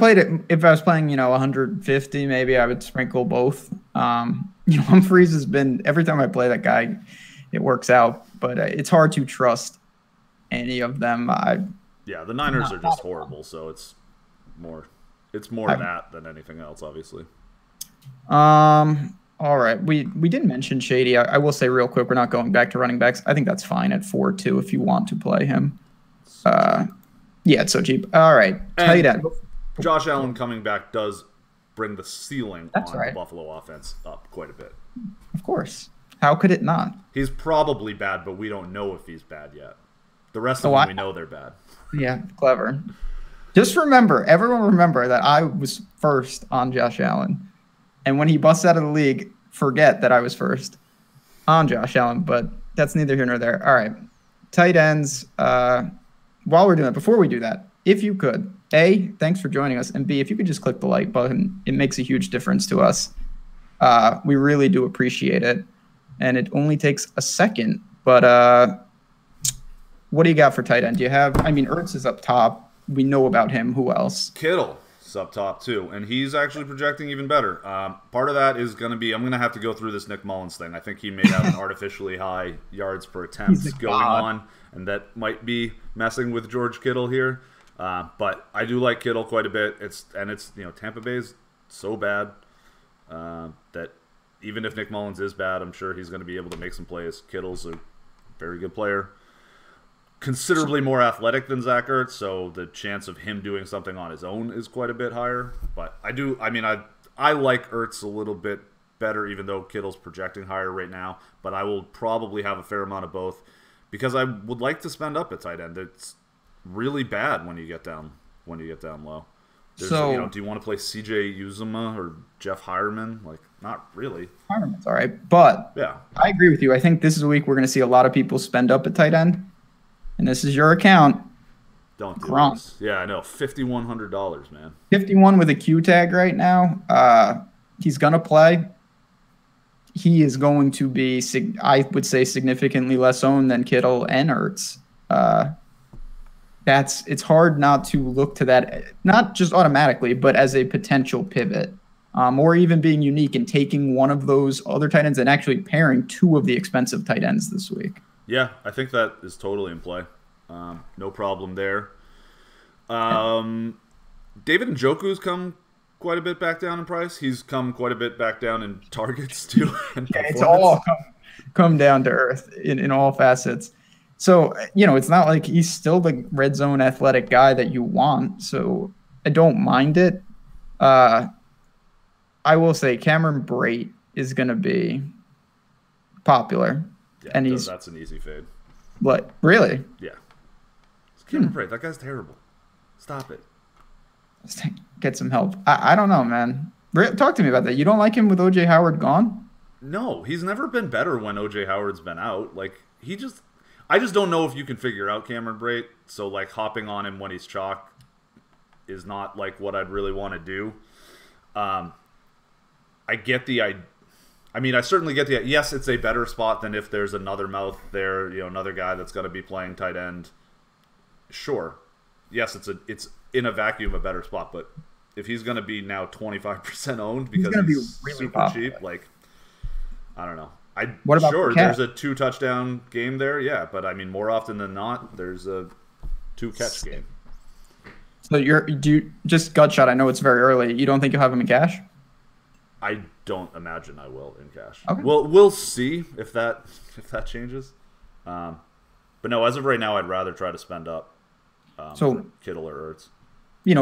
was playing 150, maybe I would sprinkle both. Humphreys has been, every time I play that guy, it works out, but it's hard to trust any of them. Yeah, the Niners are just horrible, so it's more that than anything else, obviously. All right, we didn't mention Shady. I will say real quick, we're not going back to running backs. I think that's fine at 4-2 if you want to play him. Yeah, it's so cheap. All right, tight end. Josh Allen coming back does bring the ceiling on the Buffalo offense up quite a bit. Of course. How could it not? He's probably bad, but we don't know if he's bad yet. The rest of them, we know they're bad. Yeah, clever. Just everyone remember that I was first on Josh Allen. And when he busts out of the league, forget that I was first on Josh Allen, but that's neither here nor there. All right, tight ends. While we're doing that, before we do that, if you could, A, thanks for joining us, and B, if you could just click the like button, it makes a huge difference to us. We really do appreciate it, and it only takes a second. But what do you got for tight end? Do you have? I mean, Ertz is up top. We know about him. Who else? Kittle is up top too, and he's actually projecting even better. Part of that is going to be I'm going to have to go through this Nick Mullins thing. I think he may have an artificially high yards per attempt going on, and that might be messing with George Kittle here. But I do like Kittle quite a bit. It's Tampa Bay's so bad that even if Nick Mullins is bad, I'm sure he's going to be able to make some plays. Kittle's a very good player, considerably more athletic than Zach Ertz, so the chance of him doing something on his own is quite a bit higher. But I like Ertz a little bit better, even though Kittle's projecting higher right now. But I will probably have a fair amount of both because I would like to spend up at tight end. It's really bad when you get down low. Do you want to play CJ Uzomah or Jeff Hireman? Like, not really. Hireman's all right, but yeah, I agree with you. I think this is a week we're going to see a lot of people spend up at tight end, and this is your account. Don't do this. Yeah, I know. $5,100, man. 51 with a Q tag right now. He's going to play. He is going to be, I would say, significantly less owned than Kittle and Ertz. It's hard not to look to that, not just automatically, but as a potential pivot, or even being unique and taking one of those other tight ends and actually pairing two of the expensive tight ends this week. Yeah, I think that is totally in play. No problem there. David Njoku's come quite a bit back down in price. He's come quite a bit back down in targets too. It's all come down to earth in all facets. So, it's not like he's still the red zone athletic guy that you want. So I don't mind it. I will say Cameron Brate is going to be popular. Yeah, and that's an easy fade. What? Really? Yeah. It's Cameron Brate. That guy's terrible. Stop it. Let's get some help. I don't know, man. Talk to me about that. You don't like him with O.J. Howard gone? No, he's never been better when O.J. Howard's been out. I just don't know if you can figure out Cameron Brate. So, hopping on him when he's chalk is not like what I'd really want to do. I get the I mean, I certainly get the yes, it's a better spot than if there's another mouth there, another guy that's going to be playing tight end. Sure. Yes, it's in a vacuum a better spot, but if he's going to be now 25% owned because he's really super popular. Cheap, like I don't know. What about sure, there's a 2-touchdown game there, yeah, but I mean more often than not there's a 2-catch game. So just gut shot, I know it's very early. You don't think you'll have him in cash? I don't imagine I will in cash. Okay. We'll see if that changes. But no, as of right now, I'd rather try to spend up for Kittle or Ertz.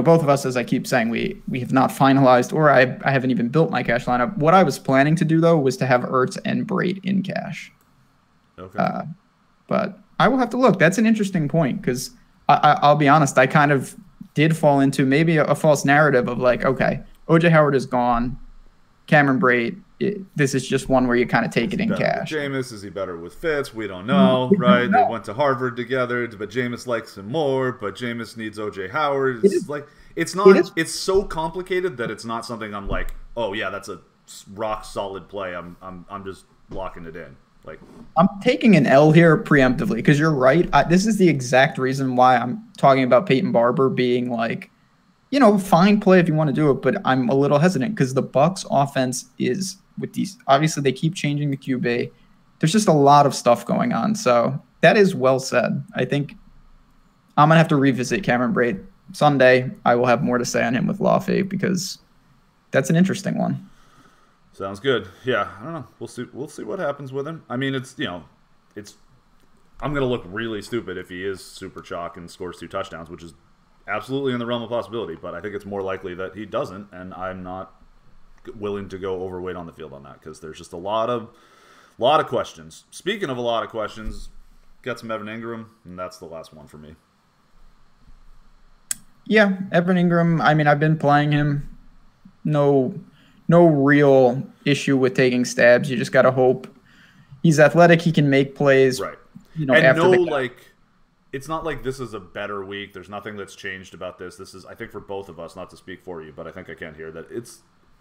Both of us, as I keep saying, we have not finalized, or I haven't even built my cash lineup. What I was planning to do, though, was to have Ertz and Brate in cash. Okay. But I will have to look. That's an interesting point because I'll be honest, I kind of did fall into maybe a false narrative of like, okay, O.J. Howard is gone. Cameron Brate, this is just one where you kind of take it in cash. Jameis, is he better with Fitz? We don't know, right? They went to Harvard together, but Jameis likes him more. But Jameis needs O.J. Howard. It's so complicated that it's not something I'm like, oh yeah, that's a rock solid play. I'm just locking it in. Like I'm taking an L here preemptively because you're right. This is the exact reason why I'm talking about Peyton Barber being like, fine play if you want to do it, but I'm a little hesitant because the Bucs offense is with these. Obviously, they keep changing the QB. There's just a lot of stuff going on. So that is well said. I think I'm gonna have to revisit Cameron Brate Sunday. I will have more to say on him with Laffy because that's an interesting one. Sounds good. Yeah, I don't know. We'll see what happens with him. I mean, it's I'm gonna look really stupid if he is super chalk and scores 2 touchdowns, which is absolutely in the realm of possibility, but I think it's more likely that he doesn't, and I'm not willing to go overweight on the field on that because there's just a lot of questions. Speaking of a lot of questions, got some Evan Ingram, and that's the last one for me. Yeah, Evan Ingram, I mean, I've been playing him. No real issue with taking stabs. You just got to hope he's athletic, he can make plays. Right. And it's not like this is a better week. There's nothing that's changed about this. This is, I think, for both of us, not to speak for you, but I think I can hear that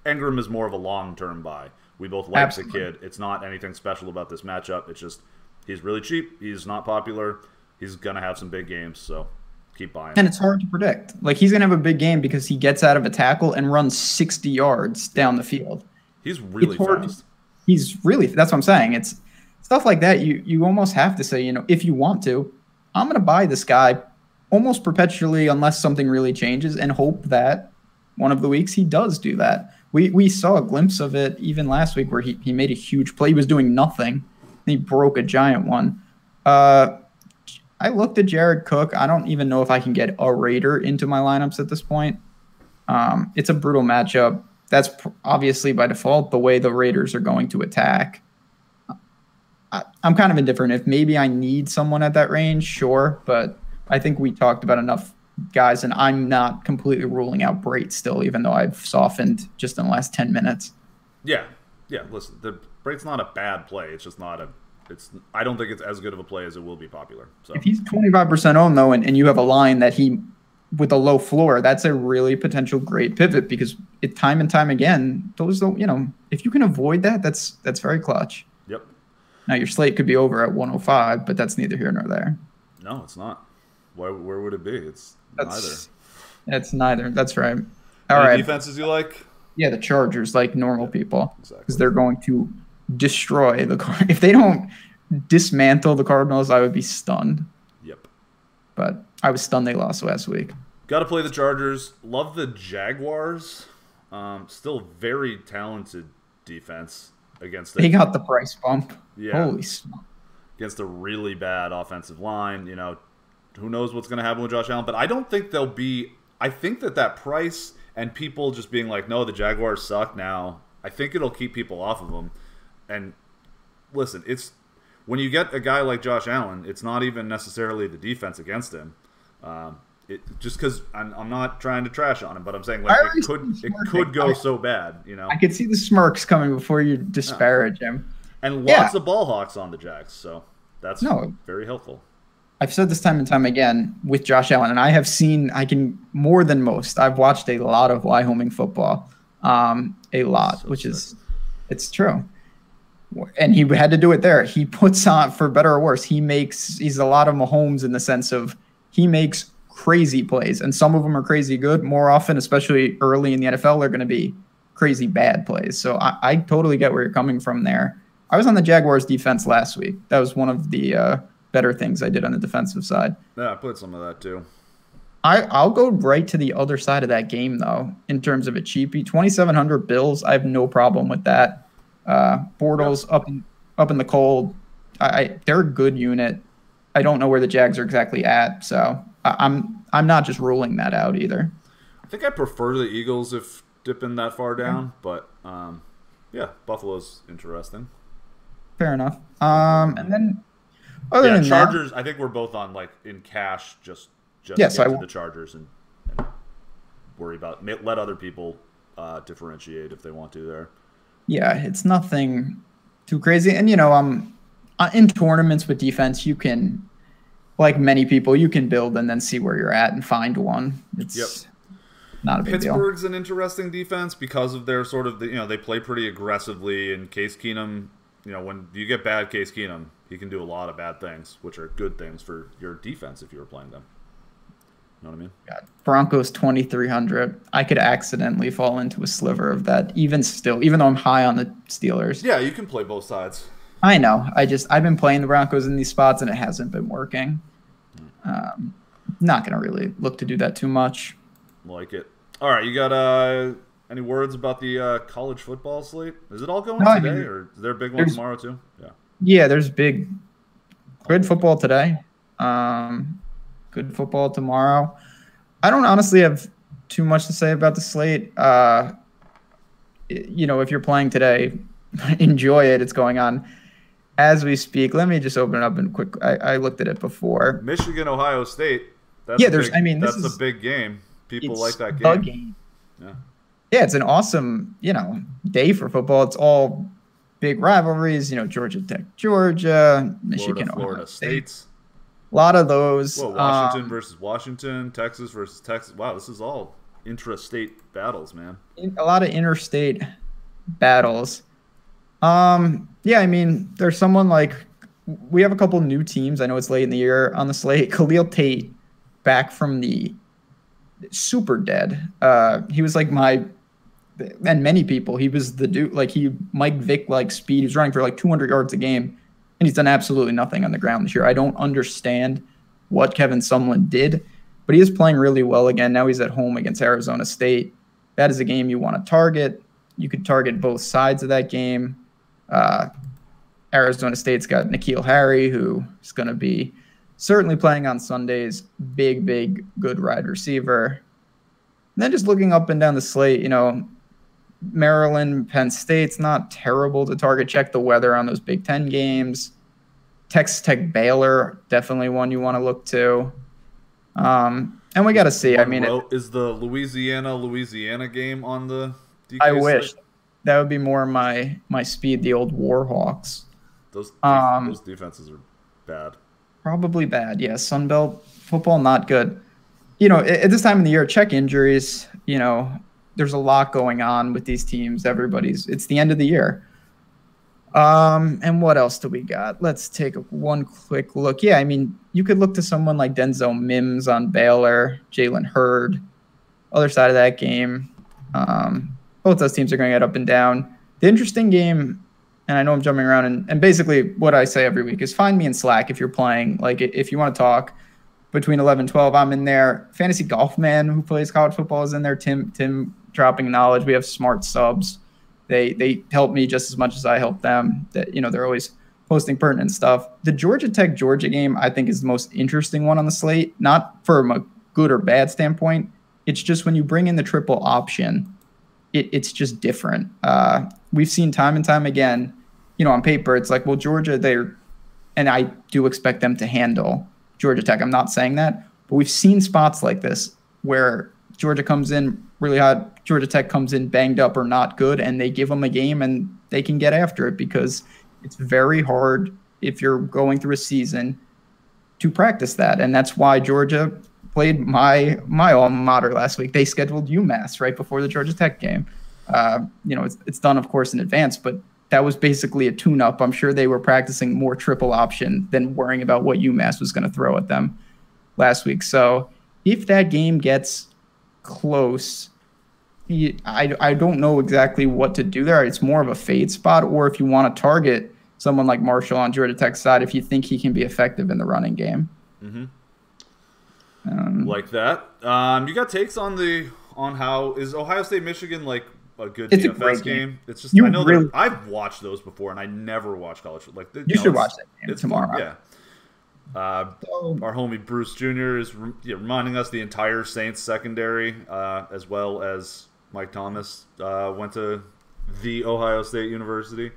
Ingram is more of a long-term buy. We both like the kid. It's not anything special about this matchup. It's just he's really cheap. He's not popular. He's going to have some big games, so keep buying. And it's hard to predict. Like, he's going to have a big game because he gets out of a tackle and runs 60 yards down the field. He's really fast. That's what I'm saying. It's stuff like that. You almost have to say, if you want to, I'm going to buy this guy almost perpetually unless something really changes and hope that one of the weeks he does do that. We saw a glimpse of it even last week where he made a huge play. He was doing nothing, and he broke a giant one. I looked at Jared Cook. I don't even know if I can get a Raider into my lineups at this point. It's a brutal matchup. That's obviously by default the way the Raiders are going to attack. I'm kind of indifferent. If maybe I need someone at that range, sure. But I think we talked about enough guys, and I'm not completely ruling out Brate still, even though I've softened just in the last 10 minutes. Yeah. Listen, Brate's not a bad play. It's just not I don't think it's as good of a play as it will be popular. So if he's 25% owned though, and you have a line that he with a low floor, that's a really potential great pivot because time and time again, those if you can avoid that, that's very clutch. Yep. Now, your slate could be over at 105, but that's neither here nor there. No, it's not. Where would it be? It's neither. It's neither. That's right. All right. Defenses you like? Yeah, the Chargers, like normal people. Exactly. Because they're going to destroy the Cardinals. If they don't dismantle the Cardinals, I would be stunned. Yep. But I was stunned they lost last week. Got to play the Chargers. Love the Jaguars. Still very talented defense against They got the price bump. Yeah. Holy smoke. Against a really bad offensive line. Who knows what's going to happen with Josh Allen. But I don't think they'll be – I think that price and people just being like, no, the Jaguars suck now, I think it'll keep people off of them. And listen, it's when you get a guy like Josh Allen, it's not even necessarily the defense against him. Just because I'm not trying to trash on him, but I'm saying it could go so bad. I could see the smirks coming before you disparage him. And lots of ball hawks on the Jags, so that's very helpful. I've said this time and time again with Josh Allen, and I can more than most. I've watched a lot of Wyoming football, a lot, so which is, it's true. And he had to do it there. He puts on, for better or worse, he's a lot of Mahomes in the sense of he makes crazy plays, and some of them are crazy good. More often, especially early in the NFL, they're going to be crazy bad plays. So I totally get where you're coming from there. I was on the Jaguars defense last week. That was one of the better things I did on the defensive side. Yeah, I put some of that too. I'll go right to the other side of that game, though, in terms of a cheapie. 2,700 Bills, I have no problem with that. Bortles up in the cold. They're a good unit. I don't know where the Jags are exactly at, so I'm not just ruling that out either. I think I prefer the Eagles if dipping that far down, but yeah, Buffalo's interesting. Fair enough. And then other than Chargers. that, I think we're both on like in cash. Just yes, get to the Chargers and worry about let other people differentiate if they want to there. Yeah, it's nothing too crazy. And in tournaments with defense, you can, like many people, you can build and then see where you're at and find one. It's not a big deal. Pittsburgh's an interesting defense because of their sort of they play pretty aggressively. And Case Keenum, when you get bad Case Keenum, he can do a lot of bad things, which are good things for your defense if you were playing them. You know what I mean? God. Broncos 2,300. I could accidentally fall into a sliver of that. Even though I'm high on the Steelers. Yeah, you can play both sides. I know. I've been playing the Broncos in these spots and it hasn't been working. Not gonna really look to do that too much. Like it. All right, you got any words about the college football slate? Is it all going today, or is there a big one tomorrow too? Yeah, there's good football today. Good football tomorrow. I don't honestly have too much to say about the slate. If you're playing today, enjoy it. It's going on as we speak. Let me just open it up and quick. I looked at it before. Michigan, Ohio State. That's a big game. People like that game. Yeah, it's an awesome, day for football. It's all big rivalries. Georgia Tech, Georgia, Michigan, Florida State. A lot of those. Whoa, Washington versus Washington, Texas versus Texas. Wow, this is all intra-state battles, man. A lot of interstate battles. There's someone like we have a couple new teams. I know it's late in the year on the slate. Khalil Tate back from the super dead. He was like and many people. He was the dude. Like Mike Vick like speed. He was running for like 200 yards a game. And he's done absolutely nothing on the ground this year. I don't understand what Kevin Sumlin did, but he is playing really well again. Now he's at home against Arizona State. That is a game you want to target. You could target both sides of that game. Arizona State's got N'Keal Harry, who is going to be certainly playing on Sundays. Big, good wide receiver. And then just looking up and down the slate, Maryland, Penn State's not terrible to target. Check the weather on those Big Ten games. Texas Tech, Baylor, definitely one you want to look to. And we got to see. Is the Louisiana game on the DK I wish. slate? That would be more my speed, the old Warhawks. Those defenses are bad. Probably bad, yeah. Sunbelt football, not good. At this time of the year, check injuries. There's a lot going on with these teams. It's the end of the year. And what else do we got? Let's take one quick look. Yeah, you could look to someone like Denzel Mims on Baylor, Jalen Hurd, other side of that game. Both those teams are going to get up and down. The interesting game, and I know I'm jumping around, and basically what I say every week is find me in Slack if you're playing. Like, if you want to talk between 11 and 12, I'm in there. Fantasy Golf Man, who plays college football, is in there. Tim dropping knowledge. We have smart subs. They help me just as much as I help them. They're always posting pertinent stuff. The Georgia Tech Georgia game, I think, is the most interesting one on the slate. Not from a good or bad standpoint. It's just when you bring in the triple option, it's just different. We've seen time and time again, on paper, it's like, well, Georgia, and I do expect them to handle Georgia Tech. I'm not saying that, but we've seen spots like this where Georgia comes in really hot, Georgia Tech comes in banged up or not good, and they give them a game and they can get after it because it's very hard if you're going through a season to practice that. And that's why Georgia played my alma mater last week. They scheduled UMass right before the Georgia Tech game. It's done, of course, in advance, but that was basically a tune-up. I'm sure they were practicing more triple option than worrying about what UMass was going to throw at them last week. So if that game gets close, I don't know exactly what to do there. It's more of a fade spot, or if you want to target someone like Marshall on Georgia Tech's side, if you think he can be effective in the running game. Mm-hmm. Like that. You got takes on how is Ohio State Michigan like a good DFS game? It's just I've watched those before, and I never watch college. You should watch that game tomorrow. Fun, yeah. Our homie Bruce Jr. is reminding us the entire Saints secondary, as well as Mike Thomas went to the Ohio State University.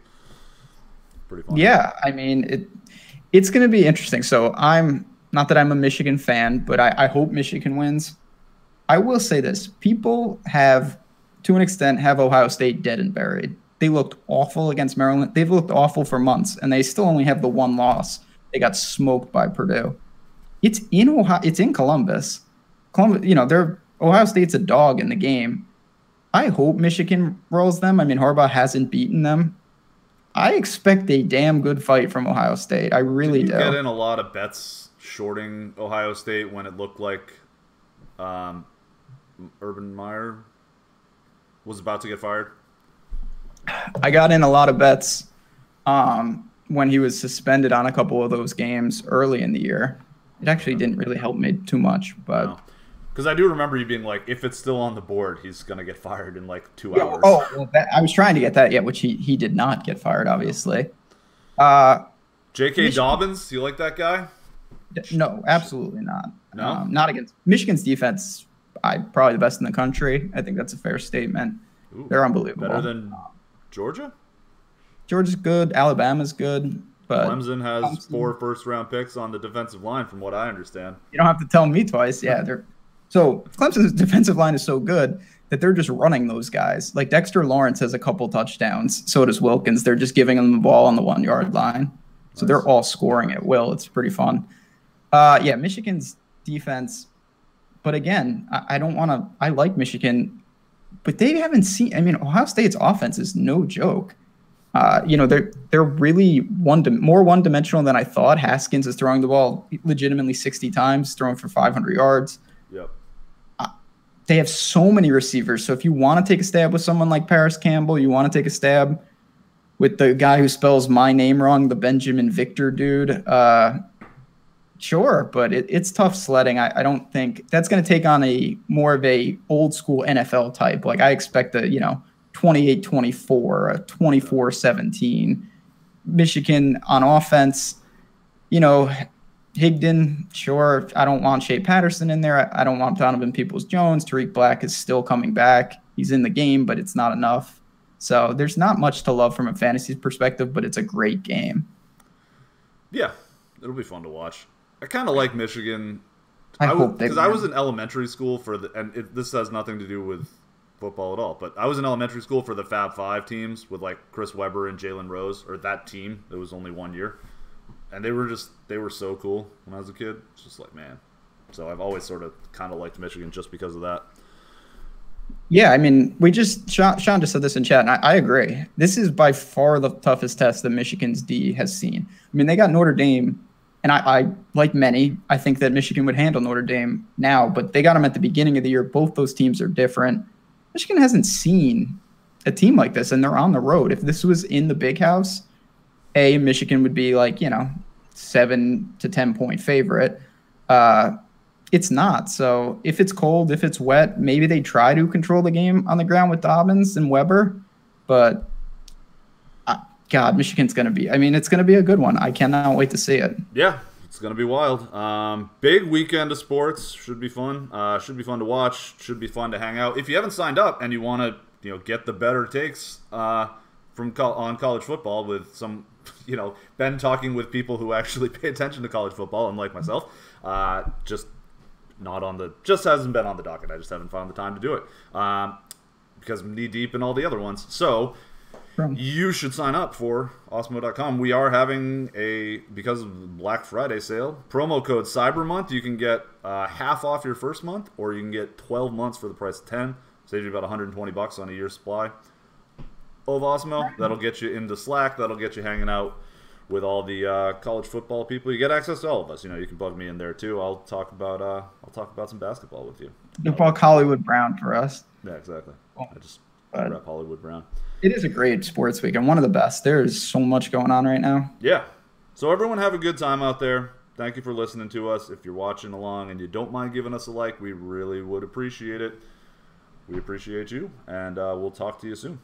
Pretty fun. Yeah, I mean it's going to be interesting. So not that I'm a Michigan fan, but I hope Michigan wins. I will say this: people have, to an extent, have Ohio State dead and buried. They looked awful against Maryland. They've looked awful for months, and they still only have the one loss. They got smoked by Purdue. It's in Ohio. It's in Columbus. Ohio State's a dog in the game. I hope Michigan rolls them. I mean, Harbaugh hasn't beaten them. I expect a damn good fight from Ohio State. I really do. Get in a lot of bets shorting Ohio State when it looked like Urban Meyer was about to get fired. I got in a lot of bets when he was suspended on a couple of those games early in the year. It actually didn't really help me too much, but because I do remember you being like, if it's still on the board, he's gonna get fired in like 2 hours. Oh, well, I was trying to get that, which he did not get fired, obviously. J.K. Dobbins, do you like that guy? No, absolutely not. No, not against Michigan's defense. Probably the best in the country. I think that's a fair statement. Ooh, they're unbelievable. Better than Georgia? Georgia's good. Alabama's good. But Clemson has 4 first-round picks on the defensive line, from what I understand. You don't have to tell me twice. Yeah, so Clemson's defensive line is so good that they're just running those guys. Like Dexter Lawrence has a couple touchdowns. So does Wilkins. They're just giving them the ball on the 1-yard line. So they're all scoring at will. It's pretty fun. Michigan's defense. But again, I don't want to – I like Michigan. But they haven't seen – I mean, Ohio State's offense is no joke. They're really more one-dimensional than I thought. Haskins is throwing the ball legitimately 60 times, throwing for 500 yards. Yep. They have so many receivers. So if you want to take a stab with someone like Paris Campbell, you want to take a stab with the guy who spells my name wrong, the Benjamin Victor dude, sure, but it's tough sledding. I don't think that's going to take on a more of a old school NFL type. Like I expect a 28-24, a 24-17. Michigan on offense, Higdon, sure. I don't want Shea Patterson in there. I don't want Donovan Peoples-Jones. Tariq Black is still coming back. He's in the game, but it's not enough. So there's not much to love from a fantasy perspective, but it's a great game. Yeah, it'll be fun to watch. I kind of like Michigan. I hope because I was in elementary school this has nothing to do with football at all, but I was in elementary school for the Fab Five teams with like Chris Webber and Jalen Rose, or that team. It was only 1 year, and they were so cool when I was a kid. It's just like, man. So I've always sort of kind of liked Michigan just because of that. Yeah, I mean, Sean just said this in chat, and I agree. This is by far the toughest test that Michigan's D has seen. I mean, they got Notre Dame, and I like many, I think that Michigan would handle Notre Dame now, but they got them at the beginning of the year. Both those teams are different. Michigan hasn't seen a team like this, and they're on the road. If this was in the big house, Michigan would be like, 7 to 10 point favorite. It's not. So if it's cold, if it's wet, maybe they try to control the game on the ground with Dobbins and Weber. But, God, Michigan's going to be – I mean, it's going to be a good one. I cannot wait to see it. Yeah, it's going to be wild. Big weekend of sports. Should be fun. Should be fun to watch. Should be fun to hang out. If you haven't signed up and you want to get the better takes on college football with some – Ben talking with people who actually pay attention to college football, unlike myself, just hasn't been on the docket. I just haven't found the time to do it because I'm knee deep in all the other ones. So you should sign up for Osmo.com. We are having because of the Black Friday sale, promo code Cyber Month. You can get half off your first month, or you can get 12 months for the price of 10. Saves you about $120 on a year's supply of Osmo. That'll get you into Slack. That'll get you hanging out with all the college football people. You get access to all of us. You can bug me in there too. I'll talk about some basketball with you. You talk Hollywood Brown for us. Yeah, exactly. I just rep Hollywood Brown. It is a great sports week and one of the best. There is so much going on right now. Yeah. So everyone have a good time out there. Thank you for listening to us. If you're watching along and you don't mind giving us a like, we really would appreciate it. We appreciate you, and we'll talk to you soon.